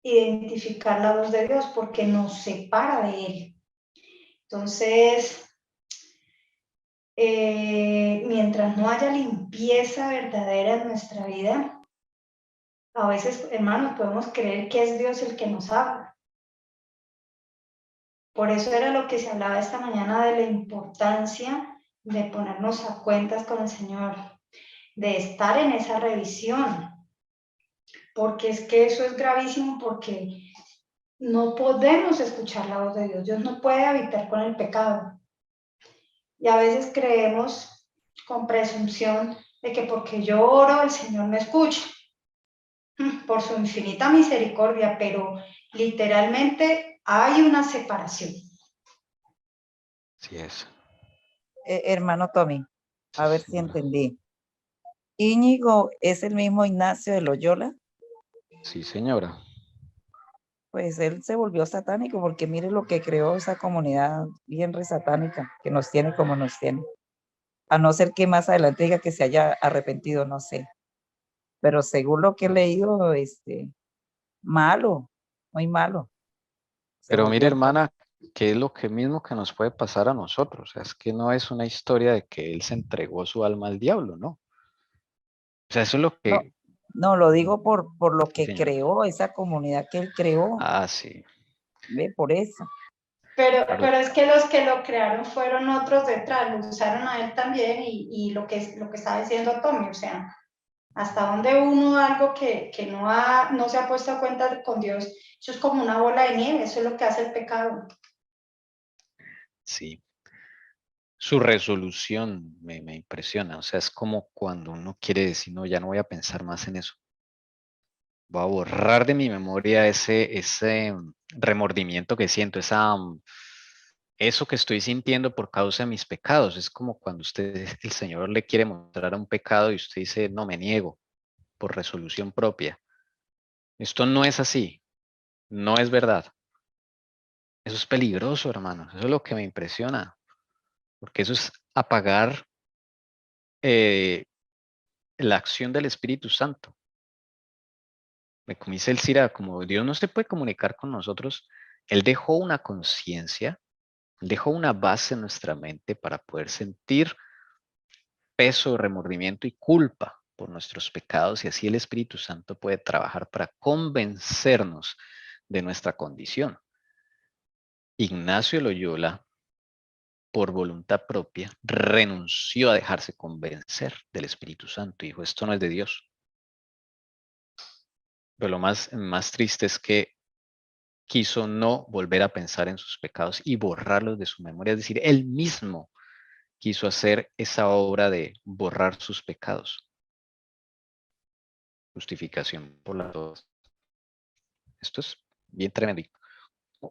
identificar la voz de Dios porque nos separa de Él. Entonces, mientras no haya limpieza verdadera en nuestra vida, a veces, hermanos, podemos creer que es Dios el que nos habla. Por eso era lo que se hablaba esta mañana de la importancia de ponernos a cuentas con el Señor, de estar en esa revisión, porque es que eso es gravísimo, porque no podemos escuchar la voz de Dios. Dios no puede habitar con el pecado. Y a veces creemos con presunción de que porque yo oro, el Señor me escucha, por su infinita misericordia, pero literalmente hay una separación. Así es. Hermano Tommy, a ver si señora. entendí. ¿Íñigo es el mismo Ignacio de Loyola? Sí, señora. Pues él se volvió satánico porque mire lo que creó esa comunidad bien re satánica que nos tiene como nos tiene. A no ser que más adelante diga que se haya arrepentido, no sé. Pero según lo que he leído, malo, muy malo. Se Pero mire, volvió hermana, que es lo que mismo que nos puede pasar a nosotros. O sea, es que no es una historia de que él se entregó su alma al diablo, ¿no? O sea, eso es lo No, que... no, lo digo por lo Sí, que señora. creó, esa comunidad que él creó, Ah, sí. ve, por eso. Pero es que los que lo crearon fueron otros detrás, lo usaron a él también, y lo que estaba diciendo Tommy, o sea, hasta donde uno algo que no se ha puesto a cuenta con Dios, eso es como una bola de nieve, eso es lo que hace el pecado. Sí. Su resolución me impresiona. O sea, es como cuando uno quiere decir, no, ya no voy a pensar más en eso. Voy a borrar de mi memoria ese remordimiento que siento, eso que estoy sintiendo por causa de mis pecados. Es como cuando el Señor le quiere mostrar un pecado y usted dice, no, me niego por resolución propia. Esto no es así, no es verdad. Eso es peligroso, hermanos. Eso es lo que me impresiona, porque eso es apagar la acción del Espíritu Santo. Como dice el Cira, como Dios no se puede comunicar con nosotros, Él dejó una conciencia, dejó una base en nuestra mente para poder sentir peso, remordimiento y culpa por nuestros pecados, y así el Espíritu Santo puede trabajar para convencernos de nuestra condición. Ignacio Loyola, por voluntad propia, renunció a dejarse convencer del Espíritu Santo y dijo, esto no es de Dios. Pero lo más triste es que quiso no volver a pensar en sus pecados y borrarlos de su memoria. Es decir, él mismo quiso hacer esa obra de borrar sus pecados. Justificación por la dos. Esto es bien tremendo.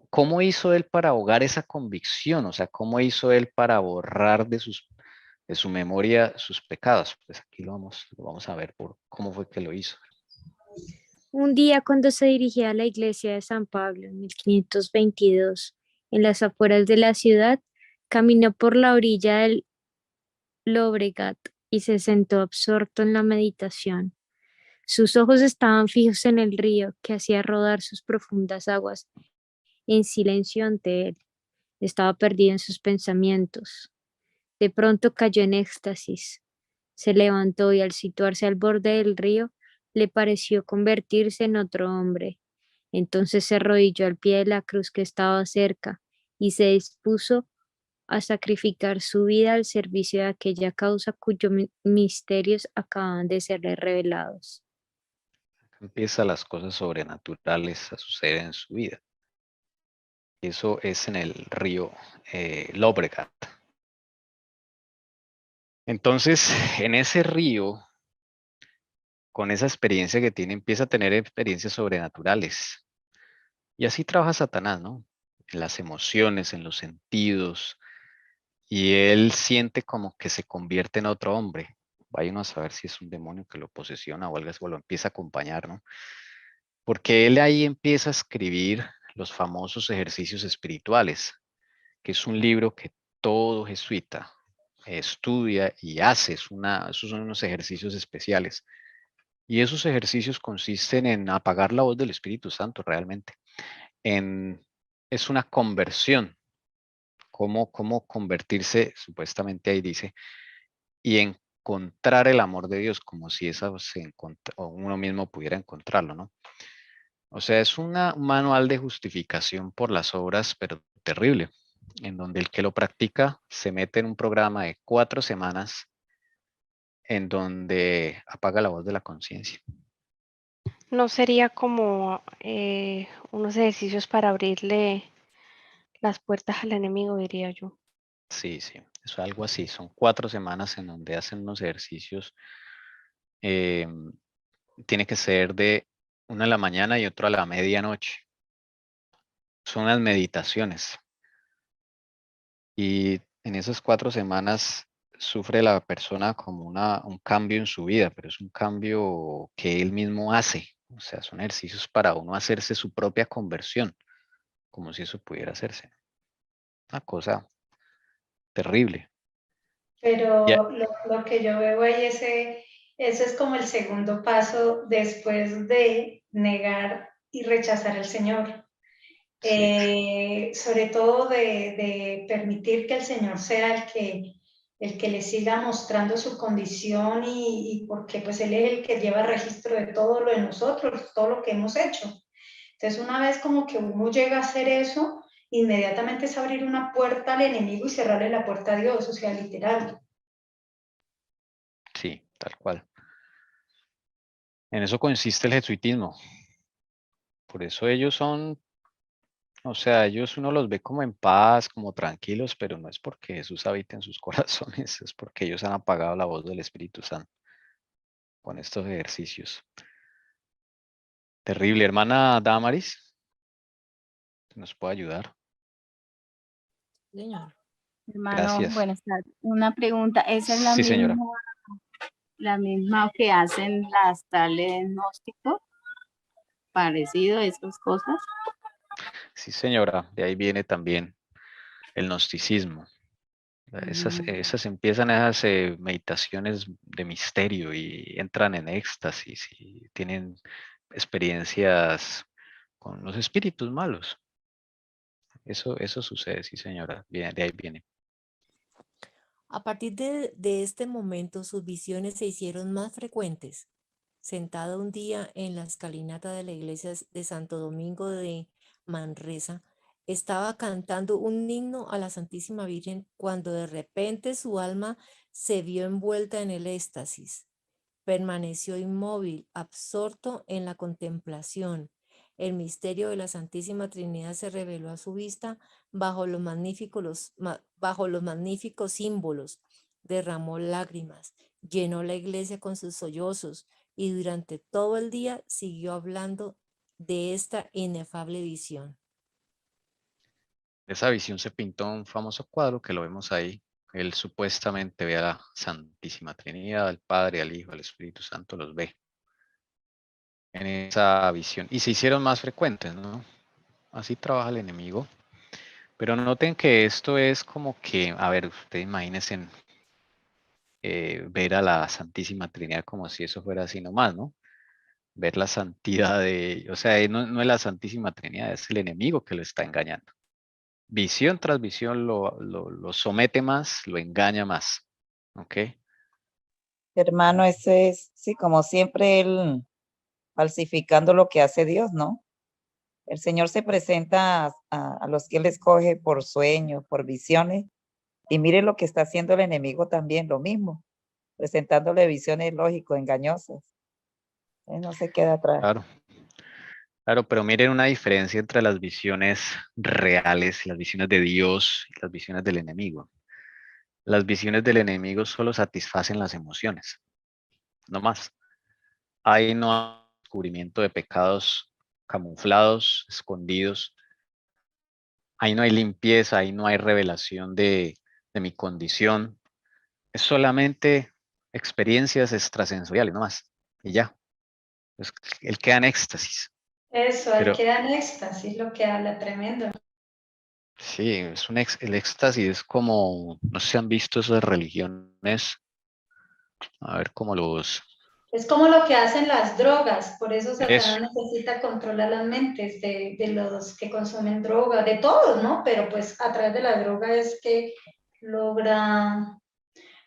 ¿Cómo hizo él para ahogar esa convicción? O sea, ¿cómo hizo él para borrar de su memoria sus pecados? Pues aquí lo vamos a ver por cómo fue que lo hizo. Un día, cuando se dirigía a la iglesia de San Pablo en 1522, en las afueras de la ciudad, caminó por la orilla del Llobregat y se sentó absorto en la meditación. Sus ojos estaban fijos en el río que hacía rodar sus profundas aguas en silencio ante él. Estaba perdido en sus pensamientos. De pronto cayó en éxtasis. Se levantó y al situarse al borde del río, le pareció convertirse en otro hombre. Entonces se arrodilló al pie de la cruz que estaba cerca y se dispuso a sacrificar su vida al servicio de aquella causa cuyos misterios acaban de serle revelados. Empieza las cosas sobrenaturales a suceder en su vida. Eso es en el río Llobregat. Entonces, en ese río, con esa experiencia que tiene, empieza a tener experiencias sobrenaturales. Y así trabaja Satanás, ¿no? En las emociones, en los sentidos. Y él siente como que se convierte en otro hombre. Vaya uno a saber si es un demonio que lo posesiona o algo así, o lo empieza a acompañar, ¿no? Porque él ahí empieza a escribir los famosos ejercicios espirituales, que es un libro que todo jesuita estudia y hace. Esos son unos ejercicios especiales. Y esos ejercicios consisten en apagar la voz del Espíritu Santo realmente. Es una conversión. Cómo convertirse, supuestamente ahí dice, y encontrar el amor de Dios, como si o uno mismo pudiera encontrarlo, ¿no? O sea, es un manual de justificación por las obras, pero terrible, en donde el que lo practica se mete en un programa de 4 semanas en donde apaga la voz de la conciencia. ¿No sería como unos ejercicios para abrirle las puertas al enemigo, diría yo? Sí, es algo así. Son 4 semanas en donde hacen unos ejercicios. Tiene que ser de una a la mañana y otro a la medianoche. Son unas meditaciones. Y en esas 4 semanas sufre la persona como un cambio en su vida, pero es un cambio que él mismo hace. O sea, son ejercicios para uno hacerse su propia conversión, como si eso pudiera hacerse. Una cosa terrible. Ya, Pero lo que yo veo ahí, ese es como el segundo paso después de negar y rechazar al Señor. sí, Sobre todo de permitir que el Señor sea el que le siga mostrando su condición y porque pues Él es el que lleva registro de todo lo de nosotros, todo lo que hemos hecho. Entonces una vez como que uno llega a hacer eso, inmediatamente es abrir una puerta al enemigo y cerrarle la puerta a Dios, o sea, literal. sí, tal cual. En eso consiste el jesuitismo. Por eso ellos son, o sea, ellos uno los ve como en paz, como tranquilos, pero no es porque Jesús habita en sus corazones, es porque ellos han apagado la voz del Espíritu Santo con estos ejercicios. Terrible, hermana Damaris, ¿nos puede ayudar? Señor. Hermano, Gracias. buenas tardes. Una pregunta, ¿esa es Sí, señora. la misma que hacen las tales gnósticos? ¿Parecido a esas cosas? Sí, señora. De ahí viene también el gnosticismo. Mm, Esas empiezan esas meditaciones de misterio y entran en éxtasis y tienen experiencias con los espíritus malos. Eso sucede, sí, señora. Bien, de ahí viene. A partir de este momento, sus visiones se hicieron más frecuentes. Sentado un día en la escalinata de la iglesia de Santo Domingo de Manresa, estaba cantando un himno a la Santísima Virgen cuando de repente su alma se vio envuelta en el éxtasis. Permaneció inmóvil, absorto en la contemplación. El misterio de la Santísima Trinidad se reveló a su vista bajo los magníficos símbolos. Derramó lágrimas, llenó la iglesia con sus sollozos y durante todo el día siguió hablando de esta inefable visión. De esa visión se pintó un famoso cuadro que lo vemos ahí. Él supuestamente ve a la Santísima Trinidad, al Padre, al Hijo, al Espíritu Santo, los ve en esa visión. Y se hicieron más frecuentes, ¿no? Así trabaja el enemigo. Pero noten que esto es como que, a ver, ustedes imagínense ver a la Santísima Trinidad como si eso fuera así nomás, ¿no? Ver la santidad o sea, no es la Santísima Trinidad, es el enemigo que lo está engañando. Visión tras visión lo somete más, lo engaña más, ¿ok? Hermano, ese es, sí, como siempre, él falsificando lo que hace Dios, ¿no? El Señor se presenta a los que Él escoge por sueños, por visiones, y mire lo que está haciendo el enemigo también, lo mismo, presentándole visiones lógicas, engañosas. Él no se queda atrás. Claro, claro, pero miren una diferencia entre las visiones reales, las visiones de Dios y las visiones del enemigo. Las visiones del enemigo solo satisfacen las emociones, no más. Ahí no hay descubrimiento de pecados camuflados, escondidos. Ahí no hay limpieza, ahí no hay revelación de mi condición. Es solamente experiencias extrasensoriales, no más. Y ya. Pues, él queda en éxtasis. Eso, ahí Pero queda en éxtasis, lo que habla tremendo. sí, el éxtasis es como, no sé si han visto esas religiones, a ver cómo los... Es como lo que hacen las drogas, por eso Eso, Satanás necesita controlar las mentes de los que consumen droga, de todos, ¿no? Pero pues a través de la droga es que logra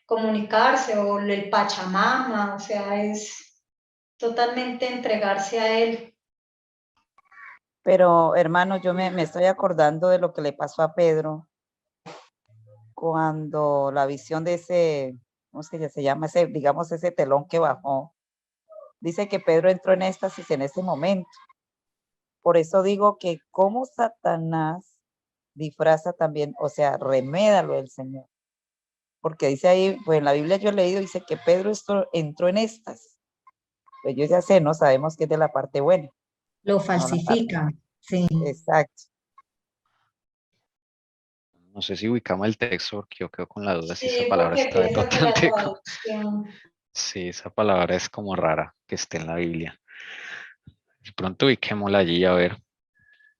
comunicarse, o el Pachamama, o sea, es totalmente entregarse a él. Pero hermano, yo me estoy acordando de lo que le pasó a Pedro cuando la visión de ese, ¿cómo es que se llama? Ese, digamos, ese telón que bajó. Dice que Pedro entró en éxtasis en ese momento. Por eso digo que como Satanás disfraza también, o sea, remédalo lo del Señor. Porque dice ahí, pues en la Biblia yo he leído, dice que Pedro entró en éxtasis. Pues yo ya sé, ¿no? Sabemos que es de la parte buena. Lo No la parte. falsifica, sí. Exacto. no sé si ubicamos el texto, porque yo quedo con la duda si esa Sí, palabra porque está de pienso que la totante. traducción... Sí, esa palabra es como rara que esté en la Biblia. De pronto ubiquémosla allí a ver,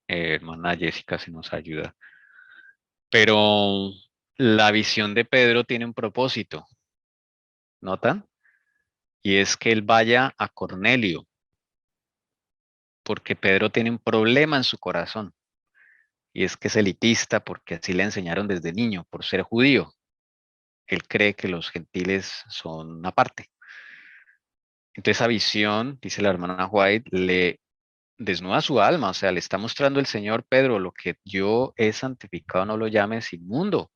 hermana Jessica, si nos ayuda. Pero la visión de Pedro tiene un propósito, ¿notan? Y es que él vaya a Cornelio, porque Pedro tiene un problema en su corazón. Y es que es elitista porque así le enseñaron desde niño, por ser judío. Él cree que los gentiles son aparte. Entonces esa visión, dice la hermana White, le desnuda su alma, o sea, le está mostrando el Señor Pedro, lo que yo he santificado no lo llames inmundo.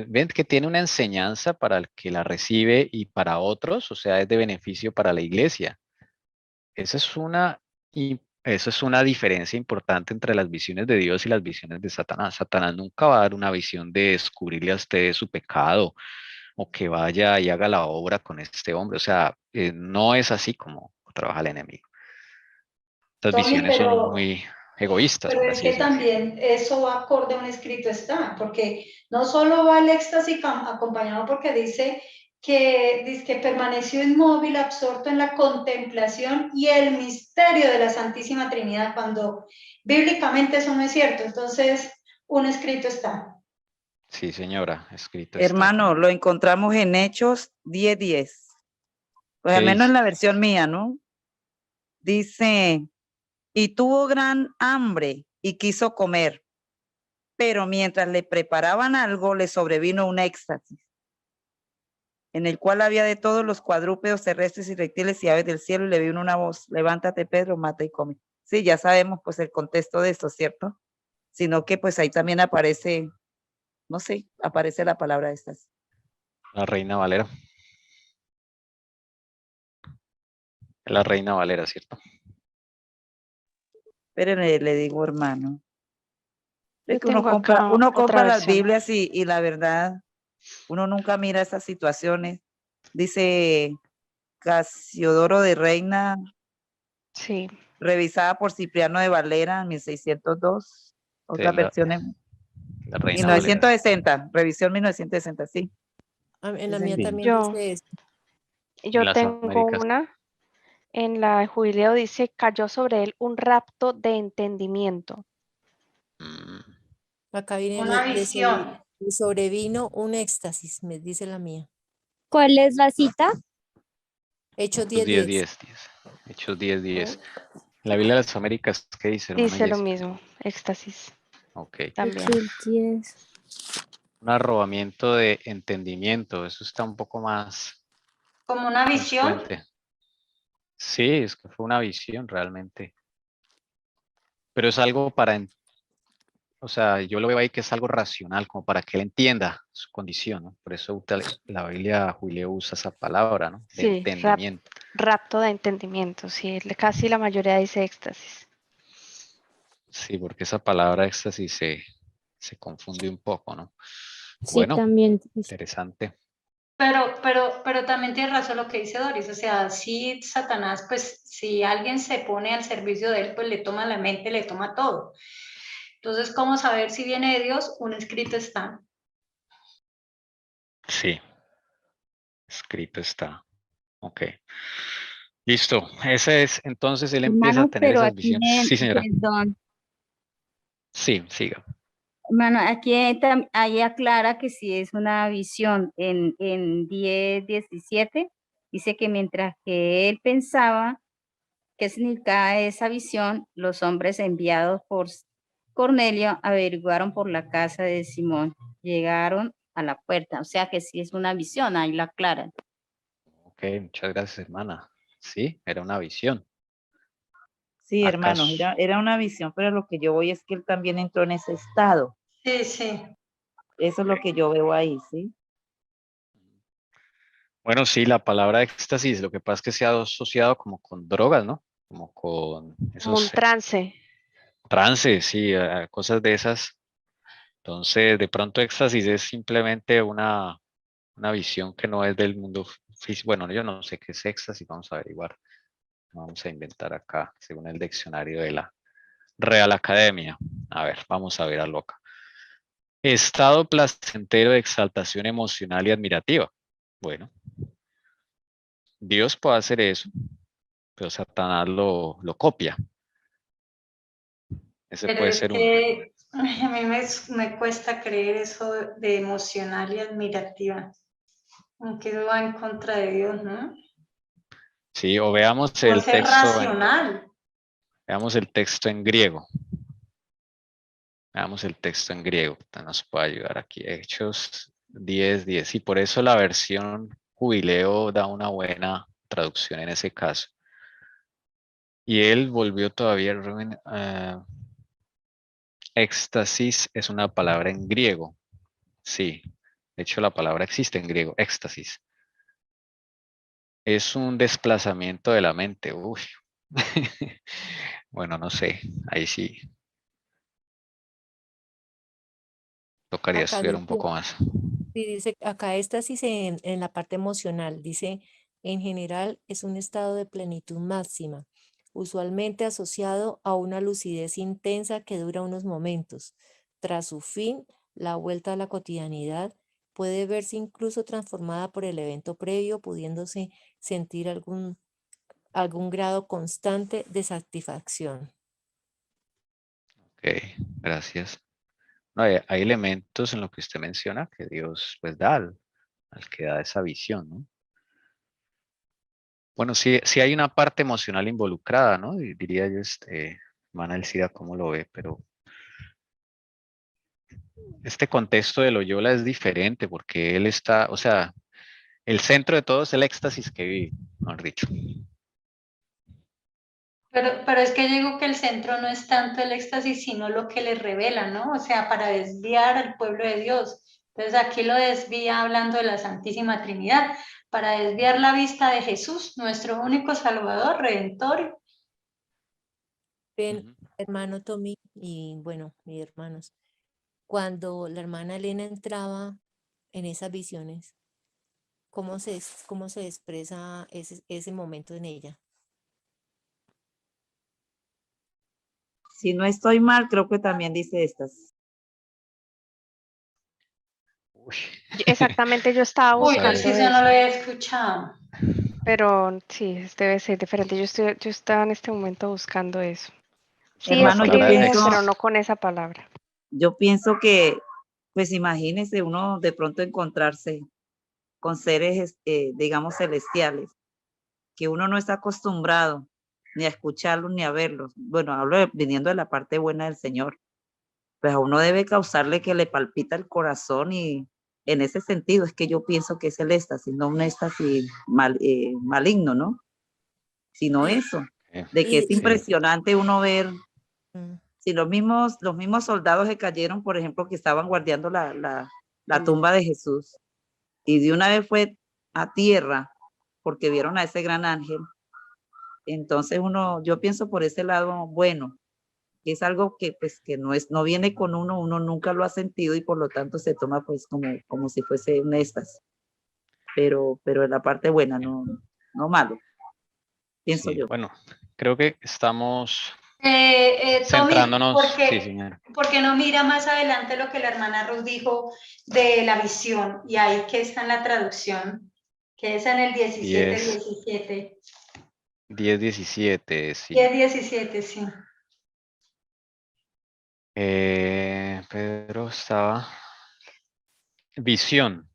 Ven que tiene una enseñanza para el que la recibe y para otros, o sea, es de beneficio para la iglesia. Esa es eso es una diferencia importante entre las visiones de Dios y las visiones de Satanás. Satanás nunca va a dar una visión de descubrirle a usted su pecado o que vaya y haga la obra con este hombre. O sea, no es así como trabaja el enemigo. Las Tommy, visiones son muy egoístas, pero por es así que decirlo. también eso va acorde a un escrito está, porque no solo va el éxtasis acompañado porque dice que permaneció inmóvil, absorto en la contemplación y el misterio de la Santísima Trinidad, cuando bíblicamente eso no es cierto. Entonces, un escrito está. Sí, señora, escrito está. Hermano, lo encontramos en Hechos 10:10. Pues ¿Qué al menos dice? en la versión mía, ¿no? Dice, y tuvo gran hambre y quiso comer, pero mientras le preparaban algo, le sobrevino un éxtasis, en el cual había de todos los cuadrúpedos terrestres y reptiles y aves del cielo, y le vino una voz, levántate Pedro, mata y come. Sí, ya sabemos pues el contexto de esto, ¿cierto? Sino que pues ahí también aparece, no sé, aparece la palabra estas. La Reina Valera. La Reina Valera, ¿cierto? Pero le digo, hermano, es Yo que tengo acá uno otra compra las versión. Biblias y la verdad, uno nunca mira esas situaciones. Dice Casiodoro de Reina, Sí, revisada por Cipriano de Valera en 1602. Sí, Otras versiones, la Reina Valera. 1960, revisión 1960, sí. En la Es mía en- Sí. también yo, dice eso. En yo las tengo Américas. una. En la de Jubileo dice, cayó sobre él un rapto de entendimiento. Mm, Acá viene, Una visión. le sobrevino un éxtasis, me dice la mía. ¿Cuál es la cita? Hechos Hechos 10:10. 10:10. Hechos 10:10. En la Biblia de las Américas, ¿qué dice, hermana Dice lo Jessica? mismo, éxtasis Ok. también. Hechos 10. Un arrobamiento de entendimiento. Eso está un poco más Como una visión. consecuente. Sí, es que fue una visión realmente. Pero es algo o sea, yo lo veo ahí que es algo racional, como para que él entienda su condición, ¿no? Por eso la Biblia, Julio usa esa palabra, ¿no? De Sí, entendimiento. rapto de entendimiento. Sí, casi la mayoría dice éxtasis. Sí, porque esa palabra éxtasis se confunde un poco, ¿no? Sí, Bueno, también. interesante. Pero también tiene razón lo que dice Doris, o sea, si Satanás, pues si alguien se pone al servicio de él, pues le toma la mente, le toma todo. Entonces, ¿cómo saber si viene de Dios? Un escrito está. Sí, escrito está. Ok. Listo. Ese es, entonces él empieza a Hermano, tener pero esas aquí, visiones. Sí, señora. perdón, Sí, siga. hermano, aquí ahí aclara que si es una visión en 10:17, dice que mientras que él pensaba qué significaba esa visión, los hombres enviados por Cornelio averiguaron por la casa de Simón, llegaron a la puerta, o sea que si es una visión, ahí la aclaran. Ok, muchas gracias, hermana. Sí, era una visión. Sí, hermanos, ¿Acaso? era una visión, pero lo que yo voy es que él también entró en ese estado. Sí, sí. Eso es lo que yo veo ahí, ¿sí? Bueno, sí, la palabra éxtasis, lo que pasa es que se ha asociado como con drogas, ¿no? Como con Como un esos trance. trances, sí, cosas de esas. Entonces, de pronto éxtasis es simplemente una visión que no es del mundo físico. Bueno, yo no sé qué es éxtasis, vamos a averiguar. Vamos a inventar acá, según el diccionario de la Real Academia. A ver, vamos a ver a loca. Estado placentero de exaltación emocional y admirativa. Bueno, Dios puede hacer eso, pero Satanás lo copia. Ese Pero puede es ser uno. que ay, a mí me cuesta creer eso de emocional y admirativa, aunque eso va en contra de Dios, ¿no? Sí, o veamos O el ser texto racional. veamos el texto en griego. Veamos el texto en griego, que nos puede ayudar aquí. Hechos 10:10. Y por eso la versión Jubileo da una buena traducción en ese caso. Y él volvió todavía, éxtasis es una palabra en griego. Sí, de hecho la palabra existe en griego, éxtasis. Es un desplazamiento de la mente. Uy. Bueno, no sé, ahí sí tocaría Acá estudiar un dice, poco más. sí, dice, acá éxtasis en la parte emocional, dice, en general es un estado de plenitud máxima, usualmente asociado a una lucidez intensa que dura unos momentos. Tras su fin, la vuelta a la cotidianidad puede verse incluso transformada por el evento previo, pudiéndose sentir algún grado constante de satisfacción. Ok, gracias. No, hay elementos en lo que usted menciona que Dios pues da al que da esa visión, ¿no? Bueno, sí, sí hay una parte emocional involucrada, ¿no? Diría yo, hermana Elcida, cómo lo ve, pero este contexto de Loyola es diferente porque él está, o sea, el centro de todo es el éxtasis que vive, mejor dicho. Pero es que yo digo que el centro no es tanto el éxtasis, sino lo que le revela, ¿no? O sea, para desviar al pueblo de Dios. Entonces aquí lo desvía hablando de la Santísima Trinidad, para desviar la vista de Jesús, nuestro único Salvador, Redentor. Ven, Ujú. hermano Tommy y bueno, mis hermanos, cuando la hermana Elena entraba en esas visiones, cómo se expresa ese momento en ella? Si no estoy mal, creo que también dice estas. Uy. Exactamente, yo estaba Vamos Uy, a yo sí buscando ver. eso no lo eso, he escuchado. pero sí, debe ser diferente. Yo estaba en este momento buscando eso. Sí La Hermano, yo palabra escribe, pienso, pero éxtasis. no con esa palabra. yo pienso que, pues imagínese uno de pronto encontrarse con seres, digamos, celestiales, que uno no está acostumbrado ni a escucharlos ni a verlos. Bueno, viniendo de la parte buena del Señor, pues a uno debe causarle que le palpita el corazón y en ese sentido es que yo pienso que es el éxtasis, no un éxtasis maligno, ¿no? Sino eso, de que Y, es y- Sí. impresionante uno ver mm, si los mismos soldados que cayeron, por ejemplo, que estaban guardando la tumba de Jesús, y de una vez fue a tierra porque vieron a ese gran ángel, entonces yo pienso por ese lado bueno, es algo que pues que no viene con uno nunca lo ha sentido y por lo tanto se toma pues como si fuese un éxtasis. Pero en la parte buena, no malo, pienso Sí, yo. bueno, creo que estamos Tommy, centrándonos. Sí, porque, señora. ¿por qué no mira más adelante lo que la hermana Ruth dijo de la visión? Y ahí que está en la traducción, que es en el 17, 10:17, sí. 17, sí. Pedro estaba. Visión,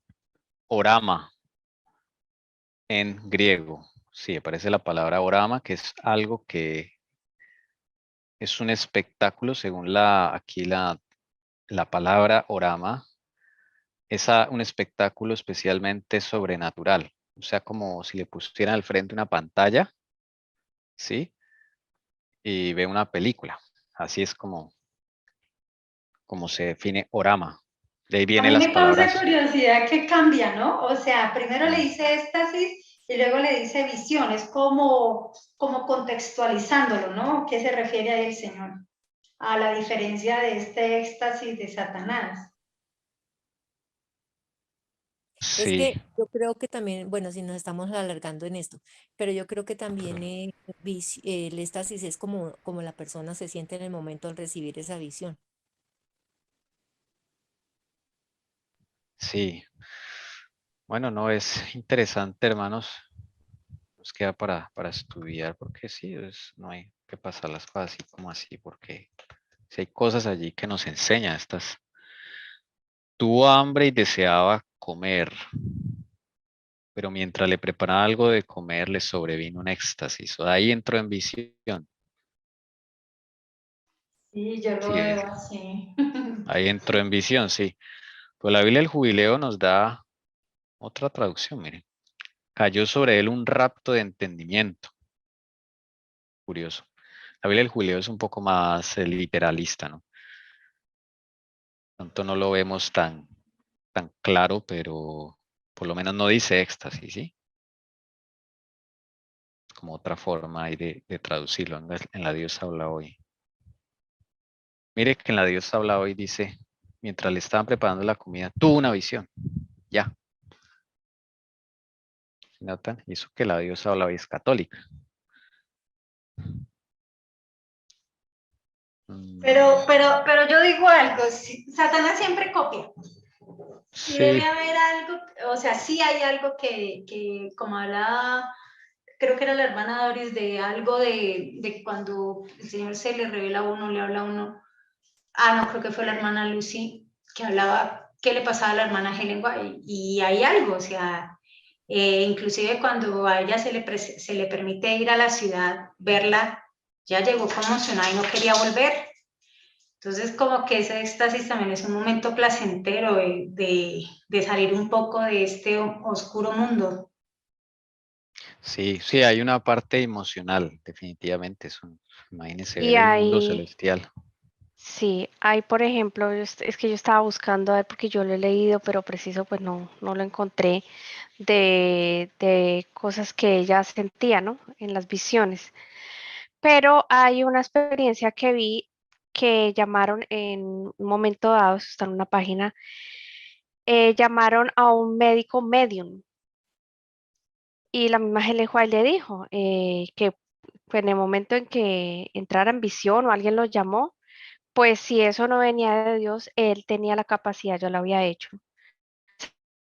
orama, en griego. Sí, aparece la palabra orama, que es algo que es un espectáculo, según aquí la palabra orama, es un espectáculo especialmente sobrenatural. O sea, como si le pusieran al frente una pantalla, ¿sí? Y ve una película. Así es como se define orama. De ahí A vienen mí las me causa palabras. curiosidad que cambia, ¿no? O sea, primero le Mm, dice éxtasis y luego le dice visión. Es como contextualizándolo, ¿no? ¿Qué se refiere ahí el Señor? A la diferencia de este éxtasis de Satanás. Es Sí, que yo creo que también, bueno, si nos estamos alargando en esto, pero yo creo que también el éxtasis es como la persona se siente en el momento al recibir esa visión. sí. Bueno, no, es interesante, hermanos. Nos queda para estudiar, porque sí, no hay que pasar las cosas así como así, porque si hay cosas allí que nos enseñan estas. Tuvo hambre y deseaba comer, pero mientras le preparaba algo de comer, le sobrevino un éxtasis. O de ahí entró en visión. Sí, yo lo Sí, veo así. ahí entró en visión, sí. Pues la Biblia del Jubileo nos da otra traducción, miren. Cayó sobre él un rapto de entendimiento. Curioso. La Biblia del Jubileo es un poco más literalista, ¿no? Tanto no lo vemos tan claro, pero por lo menos no dice éxtasis, ¿sí? Como otra forma ahí de traducirlo. En la Dios habla hoy. Mire que en la Dios habla hoy dice, mientras le estaban preparando la comida, tuvo una visión. Ya. ¿Notan? Y eso que la Dios habla hoy es católica. Pero yo digo algo, Satanás siempre copia. Y debe Sí, haber algo, o sea, sí hay algo que como hablaba, creo que era la hermana Doris, de algo de cuando el Señor se le revela a uno, le habla a uno. No, creo que fue la hermana Lucy, que hablaba qué le pasaba a la hermana Helen White. Y hay algo, o sea, inclusive cuando a ella se le permite ir a la ciudad, verla, ya llegó conmocionada y no quería volver. Entonces, como que ese éxtasis también es un momento placentero de salir un poco de este oscuro mundo. sí, sí, hay una parte emocional, definitivamente. Imagínense ver Y el mundo hay, celestial. sí, hay, por ejemplo, es que yo estaba buscando, a ver, porque yo lo he leído, pero preciso, pues no lo encontré, de cosas que ella sentía, ¿no? En las visiones. Pero hay una experiencia que vi que llamaron en un momento dado, eso está en una página, llamaron a un médico medium y la misma Helen White le dijo que en el momento en que entrara en visión o alguien lo llamó, pues si eso no venía de Dios, él tenía la capacidad, yo lo había hecho,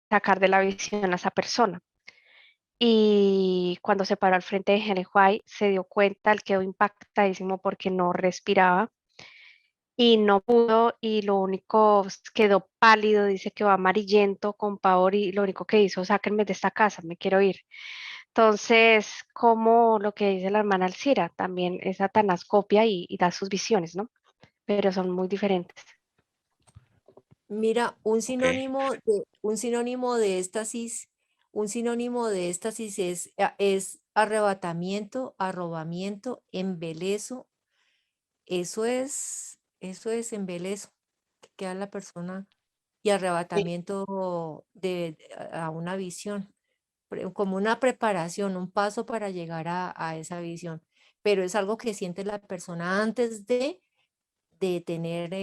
sacar de la visión a esa persona. Y cuando se paró al frente de Helen White, se dio cuenta, él quedó impactadísimo porque no respiraba y no pudo y lo único quedó pálido, dice que va amarillento con pavor y lo único que hizo, sáquenme de esta casa, me quiero ir. Entonces, como lo que dice la hermana Alcira, también es Satanás copia y da sus visiones, ¿no? Pero son muy diferentes. Mira, Ok. un sinónimo de éxtasis es arrebatamiento, arrobamiento, embelezo. Eso es embelezo, que queda la persona y Sí, arrebatamiento a una visión, como una preparación, un paso para llegar a esa visión. Pero es algo que siente la persona antes de de tener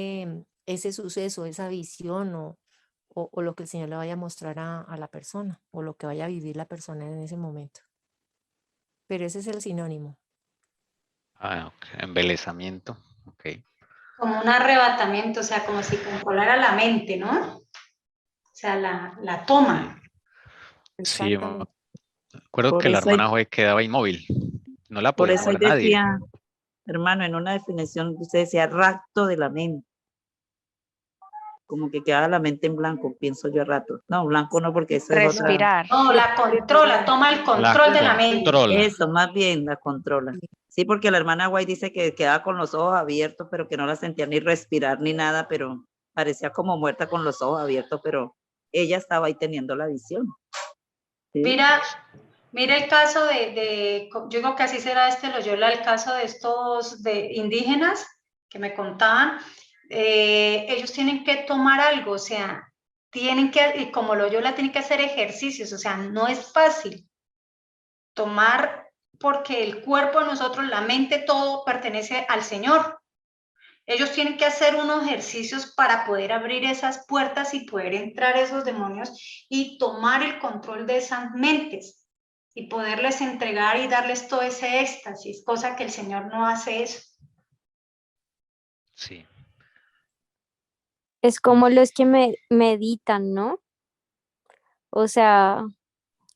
ese suceso, esa visión o lo que el Señor le vaya a mostrar a la persona o lo que vaya a vivir la persona en ese momento. Pero ese es el sinónimo. Ah, ok. Embelezamiento. Ok. Como un arrebatamiento, o sea, como si controlara la mente, ¿no? O sea, la toma. Sí, yo me Exactamente. acuerdo Por que la eso, hermana Joy quedaba inmóvil. No la por podía eso ahí mover nadie. decía, hermano, en una definición usted decía rapto de la mente. Como que quedaba la mente en blanco, pienso yo a rato. No, blanco no, porque eso es otra. Respirar. No, la controla, toma el La control de la mente. controla. Eso, más bien la controla. Sí, porque la hermana White dice que quedaba con los ojos abiertos, pero que no la sentía ni respirar ni nada, pero parecía como muerta con los ojos abiertos, pero ella estaba ahí teniendo la visión. ¿Sí? Mira el caso yo digo que así será Loyola, el caso de estos indígenas que me contaban, ellos tienen que tomar algo, o sea, y como Loyola tienen que hacer ejercicios, o sea, no es fácil tomar porque el cuerpo de nosotros, la mente, todo pertenece al Señor. Ellos tienen que hacer unos ejercicios para poder abrir esas puertas y poder entrar esos demonios y tomar el control de esas mentes y poderles entregar y darles todo ese éxtasis, cosa que el Señor no hace eso. Sí. Es como los que meditan, ¿no? O sea,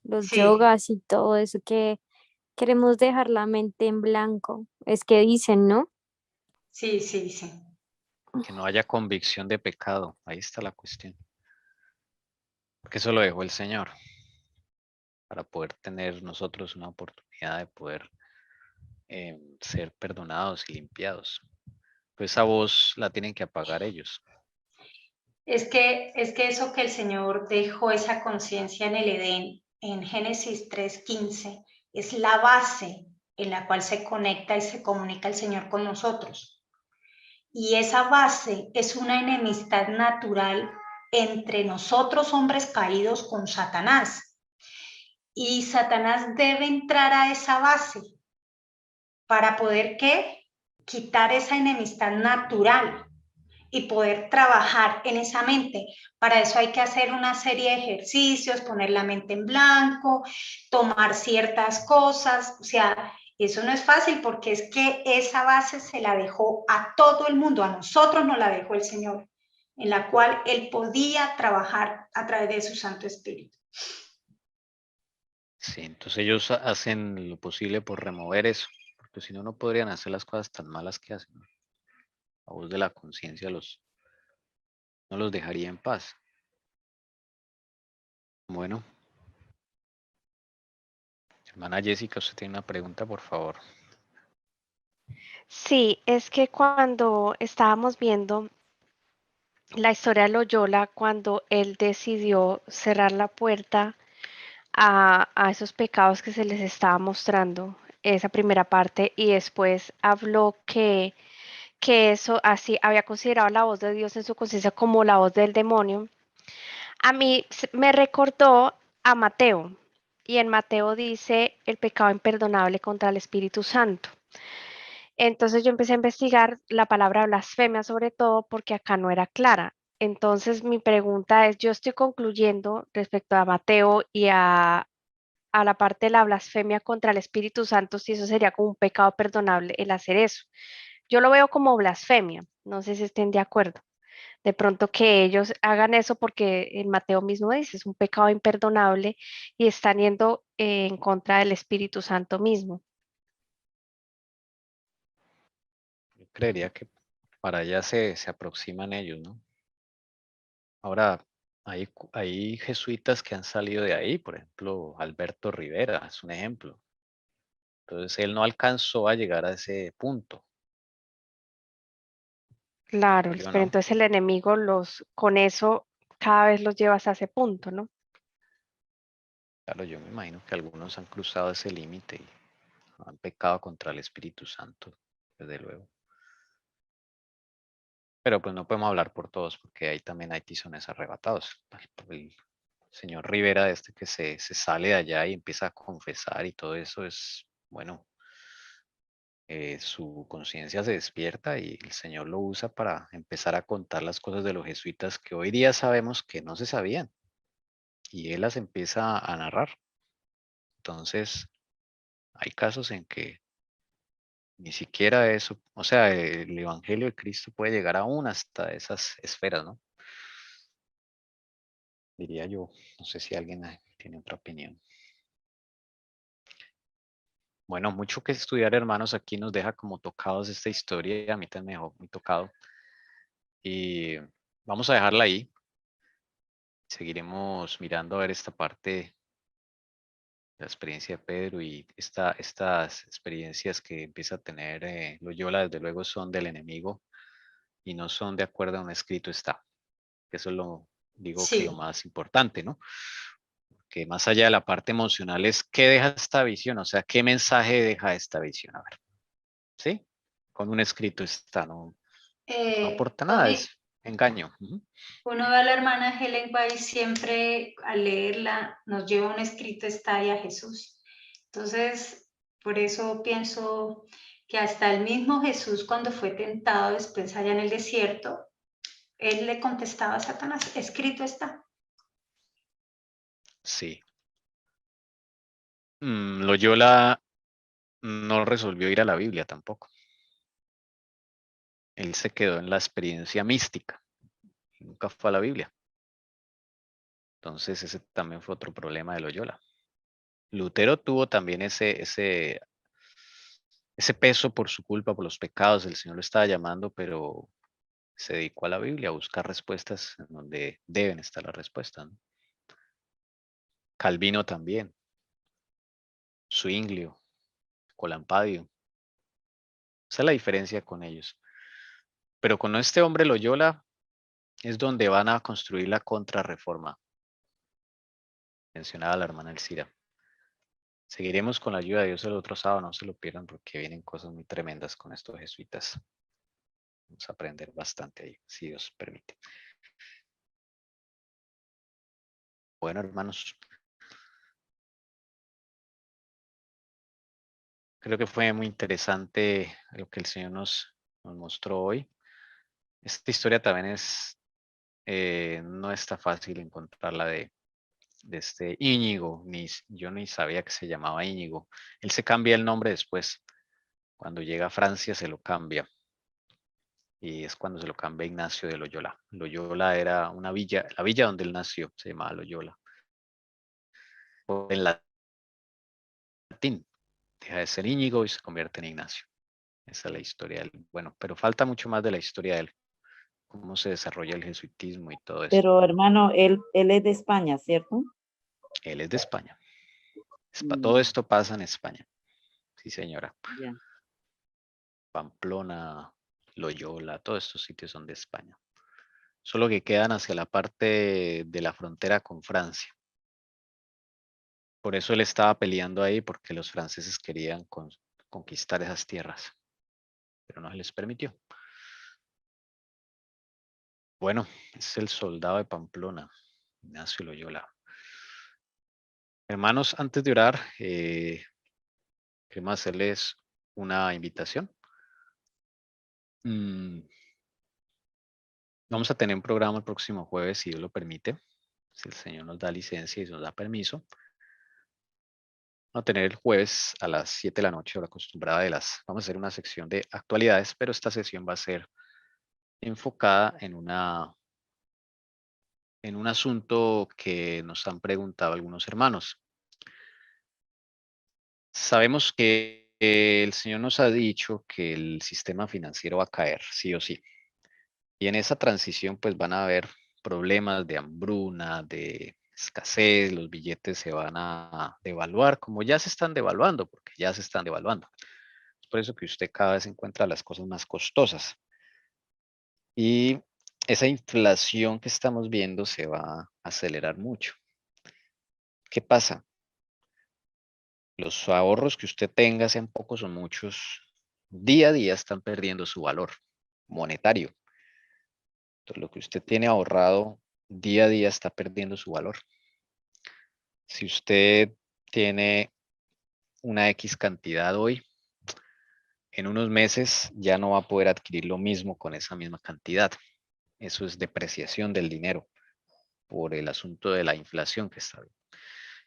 los Sí, yogas y todo eso que queremos dejar la mente en blanco. Es que dicen, ¿no? sí, sí, sí. Que no haya convicción de pecado. Ahí está la cuestión. Porque eso lo dejó el Señor. Para poder tener nosotros una oportunidad de poder ser perdonados y limpiados. Pues esa voz la tienen que apagar ellos. Es que eso que el Señor dejó, esa conciencia en el Edén, en Génesis 3:15, es la base en la cual se conecta y se comunica el Señor con nosotros. Y esa base es una enemistad natural entre nosotros, hombres caídos, con Satanás. Y Satanás debe entrar a esa base para poder, ¿qué? Quitar esa enemistad natural y poder trabajar en esa mente. Para eso hay que hacer una serie de ejercicios, poner la mente en blanco, tomar ciertas cosas, o sea, eso no es fácil porque es que esa base se la dejó a todo el mundo, a nosotros nos la dejó el Señor, en la cual Él podía trabajar a través de su Santo Espíritu. Sí, entonces ellos hacen lo posible por remover eso, porque si no, no podrían hacer las cosas tan malas que hacen. La voz de la conciencia no los dejaría en paz. Bueno, hermana Jessica, usted tiene una pregunta, por favor. Sí, es que cuando estábamos viendo la historia de Loyola, cuando él decidió cerrar la puerta a esos pecados que se les estaba mostrando, esa primera parte, y después habló que eso así había considerado la voz de Dios en su conciencia como la voz del demonio. A mí me recordó a Mateo, y en Mateo dice el pecado imperdonable contra el Espíritu Santo. Entonces yo empecé a investigar la palabra blasfemia sobre todo porque acá no era clara. Entonces mi pregunta es, yo estoy concluyendo respecto a Mateo y a la parte de la blasfemia contra el Espíritu Santo, si eso sería como un pecado perdonable el hacer eso. Yo lo veo como blasfemia, no sé si estén de acuerdo. De pronto que ellos hagan eso porque el Mateo mismo dice, es un pecado imperdonable y están yendo en contra del Espíritu Santo mismo. Yo creería que para allá se aproximan ellos, ¿no? Ahora, hay jesuitas que han salido de ahí, por ejemplo, Alberto Rivera es un ejemplo. Entonces, él no alcanzó a llegar a ese punto, Claro, ¿yo pero no? entonces el enemigo con eso cada vez los llevas a ese punto, ¿no? Claro, yo me imagino que algunos han cruzado ese límite y han pecado contra el Espíritu Santo, desde luego. Pero pues no podemos hablar por todos, porque ahí también hay tizones arrebatados. El señor Rivera, que se sale de allá y empieza a confesar y todo eso es, bueno, su conciencia se despierta y el Señor lo usa para empezar a contar las cosas de los jesuitas que hoy día sabemos que no se sabían. Y Él las empieza a narrar. Entonces, hay casos en que ni siquiera eso, o sea, el Evangelio de Cristo puede llegar aún hasta esas esferas, ¿no? Diría yo, no sé si alguien tiene otra opinión. Bueno, mucho que estudiar, hermanos, aquí nos deja como tocados esta historia, y a mí también me dejó muy tocado. Y vamos a dejarla ahí. Seguiremos mirando a ver esta parte, la experiencia de Pedro y estas experiencias que empieza a tener Loyola, desde luego son del enemigo y no son de acuerdo a un escrito está. Eso es lo, digo que lo Sí. más importante, ¿no? Que más allá de la parte emocional es qué deja esta visión, o sea, qué mensaje deja esta visión. A ver, ¿sí? Con un escrito está, no aporta nada, Tommy, es engaño. Ujú. uno ve a la hermana Helen White siempre al leerla nos lleva un escrito está y a Jesús. Entonces, por eso pienso que hasta el mismo Jesús cuando fue tentado después allá en el desierto, él le contestaba a Satanás, escrito está. Sí. Loyola no resolvió ir a la Biblia tampoco. Él se quedó en la experiencia mística. Nunca fue a la Biblia. Entonces ese también fue otro problema de Loyola. Lutero tuvo también ese peso por su culpa, por los pecados. El Señor lo estaba llamando, pero se dedicó a la Biblia, a buscar respuestas en donde deben estar las respuestas, ¿no? Calvino también. Zwinglio, Colampadio. Esa es la diferencia con ellos. Pero con este hombre Loyola es donde van a construir la contrarreforma. Mencionaba la hermana Elcira. Seguiremos con la ayuda de Dios el otro sábado, no se lo pierdan porque vienen cosas muy tremendas con estos jesuitas. Vamos a aprender bastante ahí, si Dios permite. Bueno, hermanos. Creo que fue muy interesante lo que el Señor nos mostró hoy. Esta historia también no está fácil encontrarla de este Íñigo. Yo ni sabía que se llamaba Íñigo. Él se cambia el nombre después. Cuando llega a Francia se lo cambia. Y es cuando se lo cambia Ignacio de Loyola. Loyola era una villa, la villa donde él nació, se llamaba Loyola. En latín, deja de ser Íñigo y se convierte en Ignacio. Esa es la historia de él. Bueno, pero falta mucho más de la historia de él. Cómo se desarrolla el jesuitismo y todo eso. Pero hermano, él es de España, ¿cierto? Él es de España. Todo esto pasa en España. Sí, señora. Ya. Pamplona, Loyola, todos estos sitios son de España. Solo que quedan hacia la parte de la frontera con Francia. Por eso él estaba peleando ahí, porque los franceses querían conquistar esas tierras. Pero no se les permitió. Bueno, es el soldado de Pamplona, Ignacio Loyola. Hermanos, antes de orar, queremos hacerles una invitación. Vamos a tener un programa el próximo jueves, si Dios lo permite, si el Señor nos da licencia y nos da permiso. Vamos a tener el jueves a las 7 de la noche, hora acostumbrada vamos a hacer una sección de actualidades, pero esta sesión va a ser enfocada en un asunto que nos han preguntado algunos hermanos. Sabemos que el Señor nos ha dicho que el sistema financiero va a caer, sí o sí. Y en esa transición pues van a haber problemas de hambruna, de escasez, los billetes se van a devaluar, como ya se están devaluando, porque ya se están devaluando. Es por eso que usted cada vez encuentra las cosas más costosas. Y esa inflación que estamos viendo se va a acelerar mucho. ¿Qué pasa? Los ahorros que usted tenga, sean pocos o muchos, día a día están perdiendo su valor monetario. Entonces, lo que usted tiene ahorrado día a día está perdiendo su valor. Si usted tiene una X cantidad hoy, en unos meses ya no va a poder adquirir lo mismo con esa misma cantidad. Eso es depreciación del dinero por el asunto de la inflación que está bien.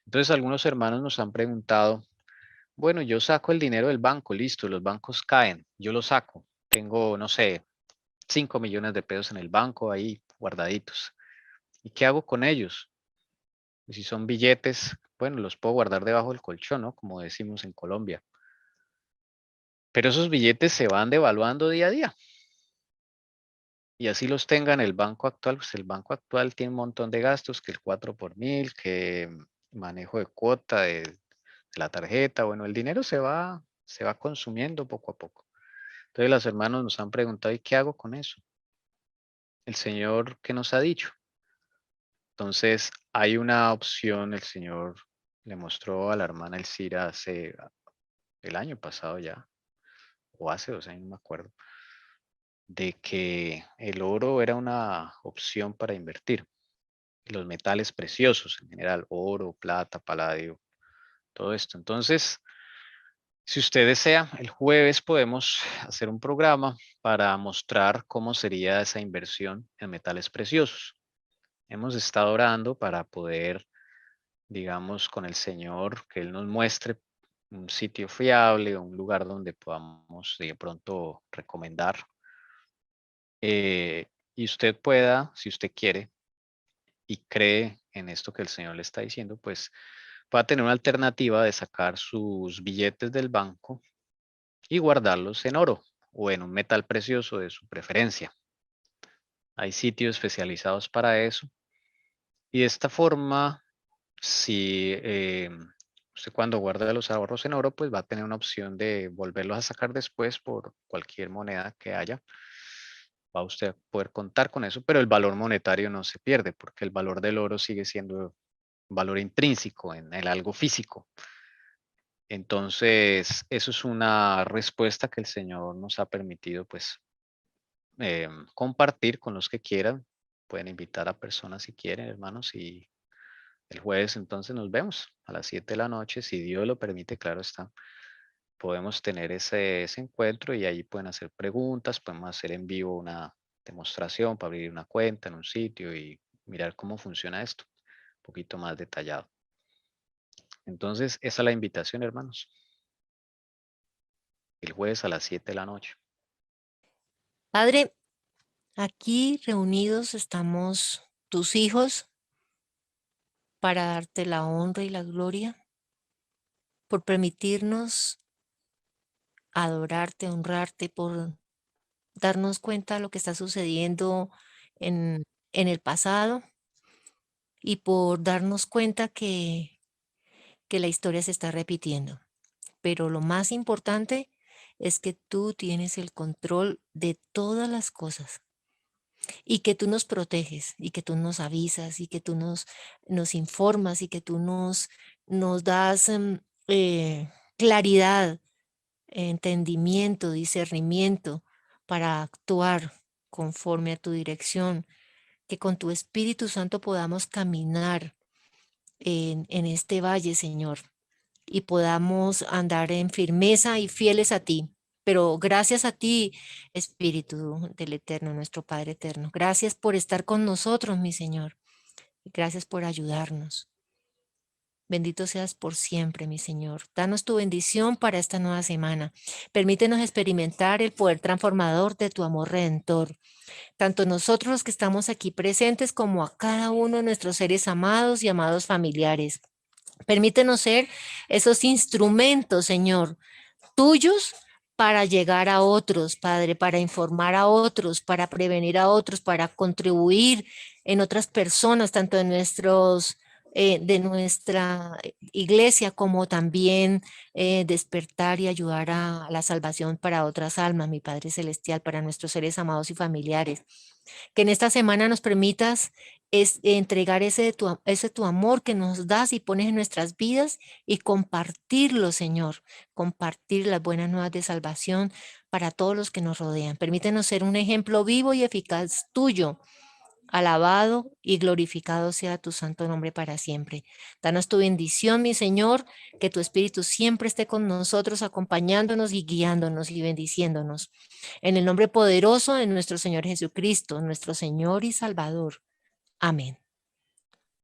Entonces algunos hermanos nos han preguntado, bueno, yo saco el dinero del banco, listo, los bancos caen, yo lo saco, tengo, no sé, 5 millones de pesos en el banco ahí guardaditos. ¿Y qué hago con ellos? Y si son billetes, bueno, los puedo guardar debajo del colchón, ¿no? Como decimos en Colombia. Pero esos billetes se van devaluando día a día. Y así los tenga en el banco actual, pues el banco actual tiene un montón de gastos, que el 4 por mil, que manejo de cuota de la tarjeta, bueno, el dinero se va consumiendo poco a poco. Entonces los hermanos nos han preguntado, ¿y qué hago con eso? El Señor, ¿qué nos ha dicho? Entonces hay una opción, el Señor le mostró a la hermana Elcira hace el año pasado ya, o hace 2 años, no me acuerdo, de que el oro era una opción para invertir. Los metales preciosos en general, oro, plata, paladio, todo esto. Entonces, si usted desea, el jueves podemos hacer un programa para mostrar cómo sería esa inversión en metales preciosos. Hemos estado orando para poder, digamos, con el Señor, que Él nos muestre un sitio fiable, un lugar donde podamos de pronto recomendar. Y usted pueda, si usted quiere y cree en esto que el Señor le está diciendo, pues va a tener una alternativa de sacar sus billetes del banco y guardarlos en oro o en un metal precioso de su preferencia. Hay sitios especializados para eso. Y de esta forma, si usted cuando guarda los ahorros en oro, pues va a tener una opción de volverlos a sacar después por cualquier moneda que haya. Va usted a poder contar con eso, pero el valor monetario no se pierde porque el valor del oro sigue siendo valor intrínseco en el algo físico. Entonces, eso es una respuesta que el Señor nos ha permitido, pues, compartir con los que quieran. Pueden invitar a personas si quieren, hermanos, y el jueves entonces nos vemos a las 7 de la noche, si Dios lo permite, claro está. Podemos tener ese encuentro y ahí pueden hacer preguntas, podemos hacer en vivo una demostración para abrir una cuenta en un sitio y mirar cómo funciona esto, un poquito más detallado. Entonces, esa es la invitación, hermanos. El jueves a las 7 de la noche. Padre, aquí reunidos estamos tus hijos para darte la honra y la gloria por permitirnos adorarte, honrarte, por darnos cuenta de lo que está sucediendo en el pasado y por darnos cuenta que la historia se está repitiendo. Pero lo más importante es que tú tienes el control de todas las cosas y que tú nos proteges y que tú nos avisas y que tú nos informas y que tú nos das claridad, entendimiento, discernimiento para actuar conforme a tu dirección, que con tu Espíritu Santo podamos caminar en este valle, Señor, y podamos andar en firmeza y fieles a ti. Pero gracias a ti, Espíritu del Eterno, nuestro Padre Eterno. Gracias por estar con nosotros, mi Señor. Gracias por ayudarnos. Bendito seas por siempre, mi Señor. Danos tu bendición para esta nueva semana. Permítenos experimentar el poder transformador de tu amor redentor. Tanto nosotros los que estamos aquí presentes como a cada uno de nuestros seres amados y amados familiares. Permítenos ser esos instrumentos, Señor, tuyos para llegar a otros, Padre, para informar a otros, para prevenir a otros, para contribuir en otras personas, tanto de nuestra iglesia como también despertar y ayudar a la salvación para otras almas, mi Padre Celestial, para nuestros seres amados y familiares. Que en esta semana nos permitas entregar ese tu amor que nos das y pones en nuestras vidas y compartirlo, Señor, compartir las buenas nuevas de salvación para todos los que nos rodean. Permítenos ser un ejemplo vivo y eficaz tuyo Alabado y glorificado sea tu santo nombre para siempre. Danos tu bendición, mi Señor, que tu Espíritu siempre esté con nosotros, acompañándonos y guiándonos y bendiciéndonos. En el nombre poderoso de nuestro Señor Jesucristo, nuestro Señor y Salvador. Amén.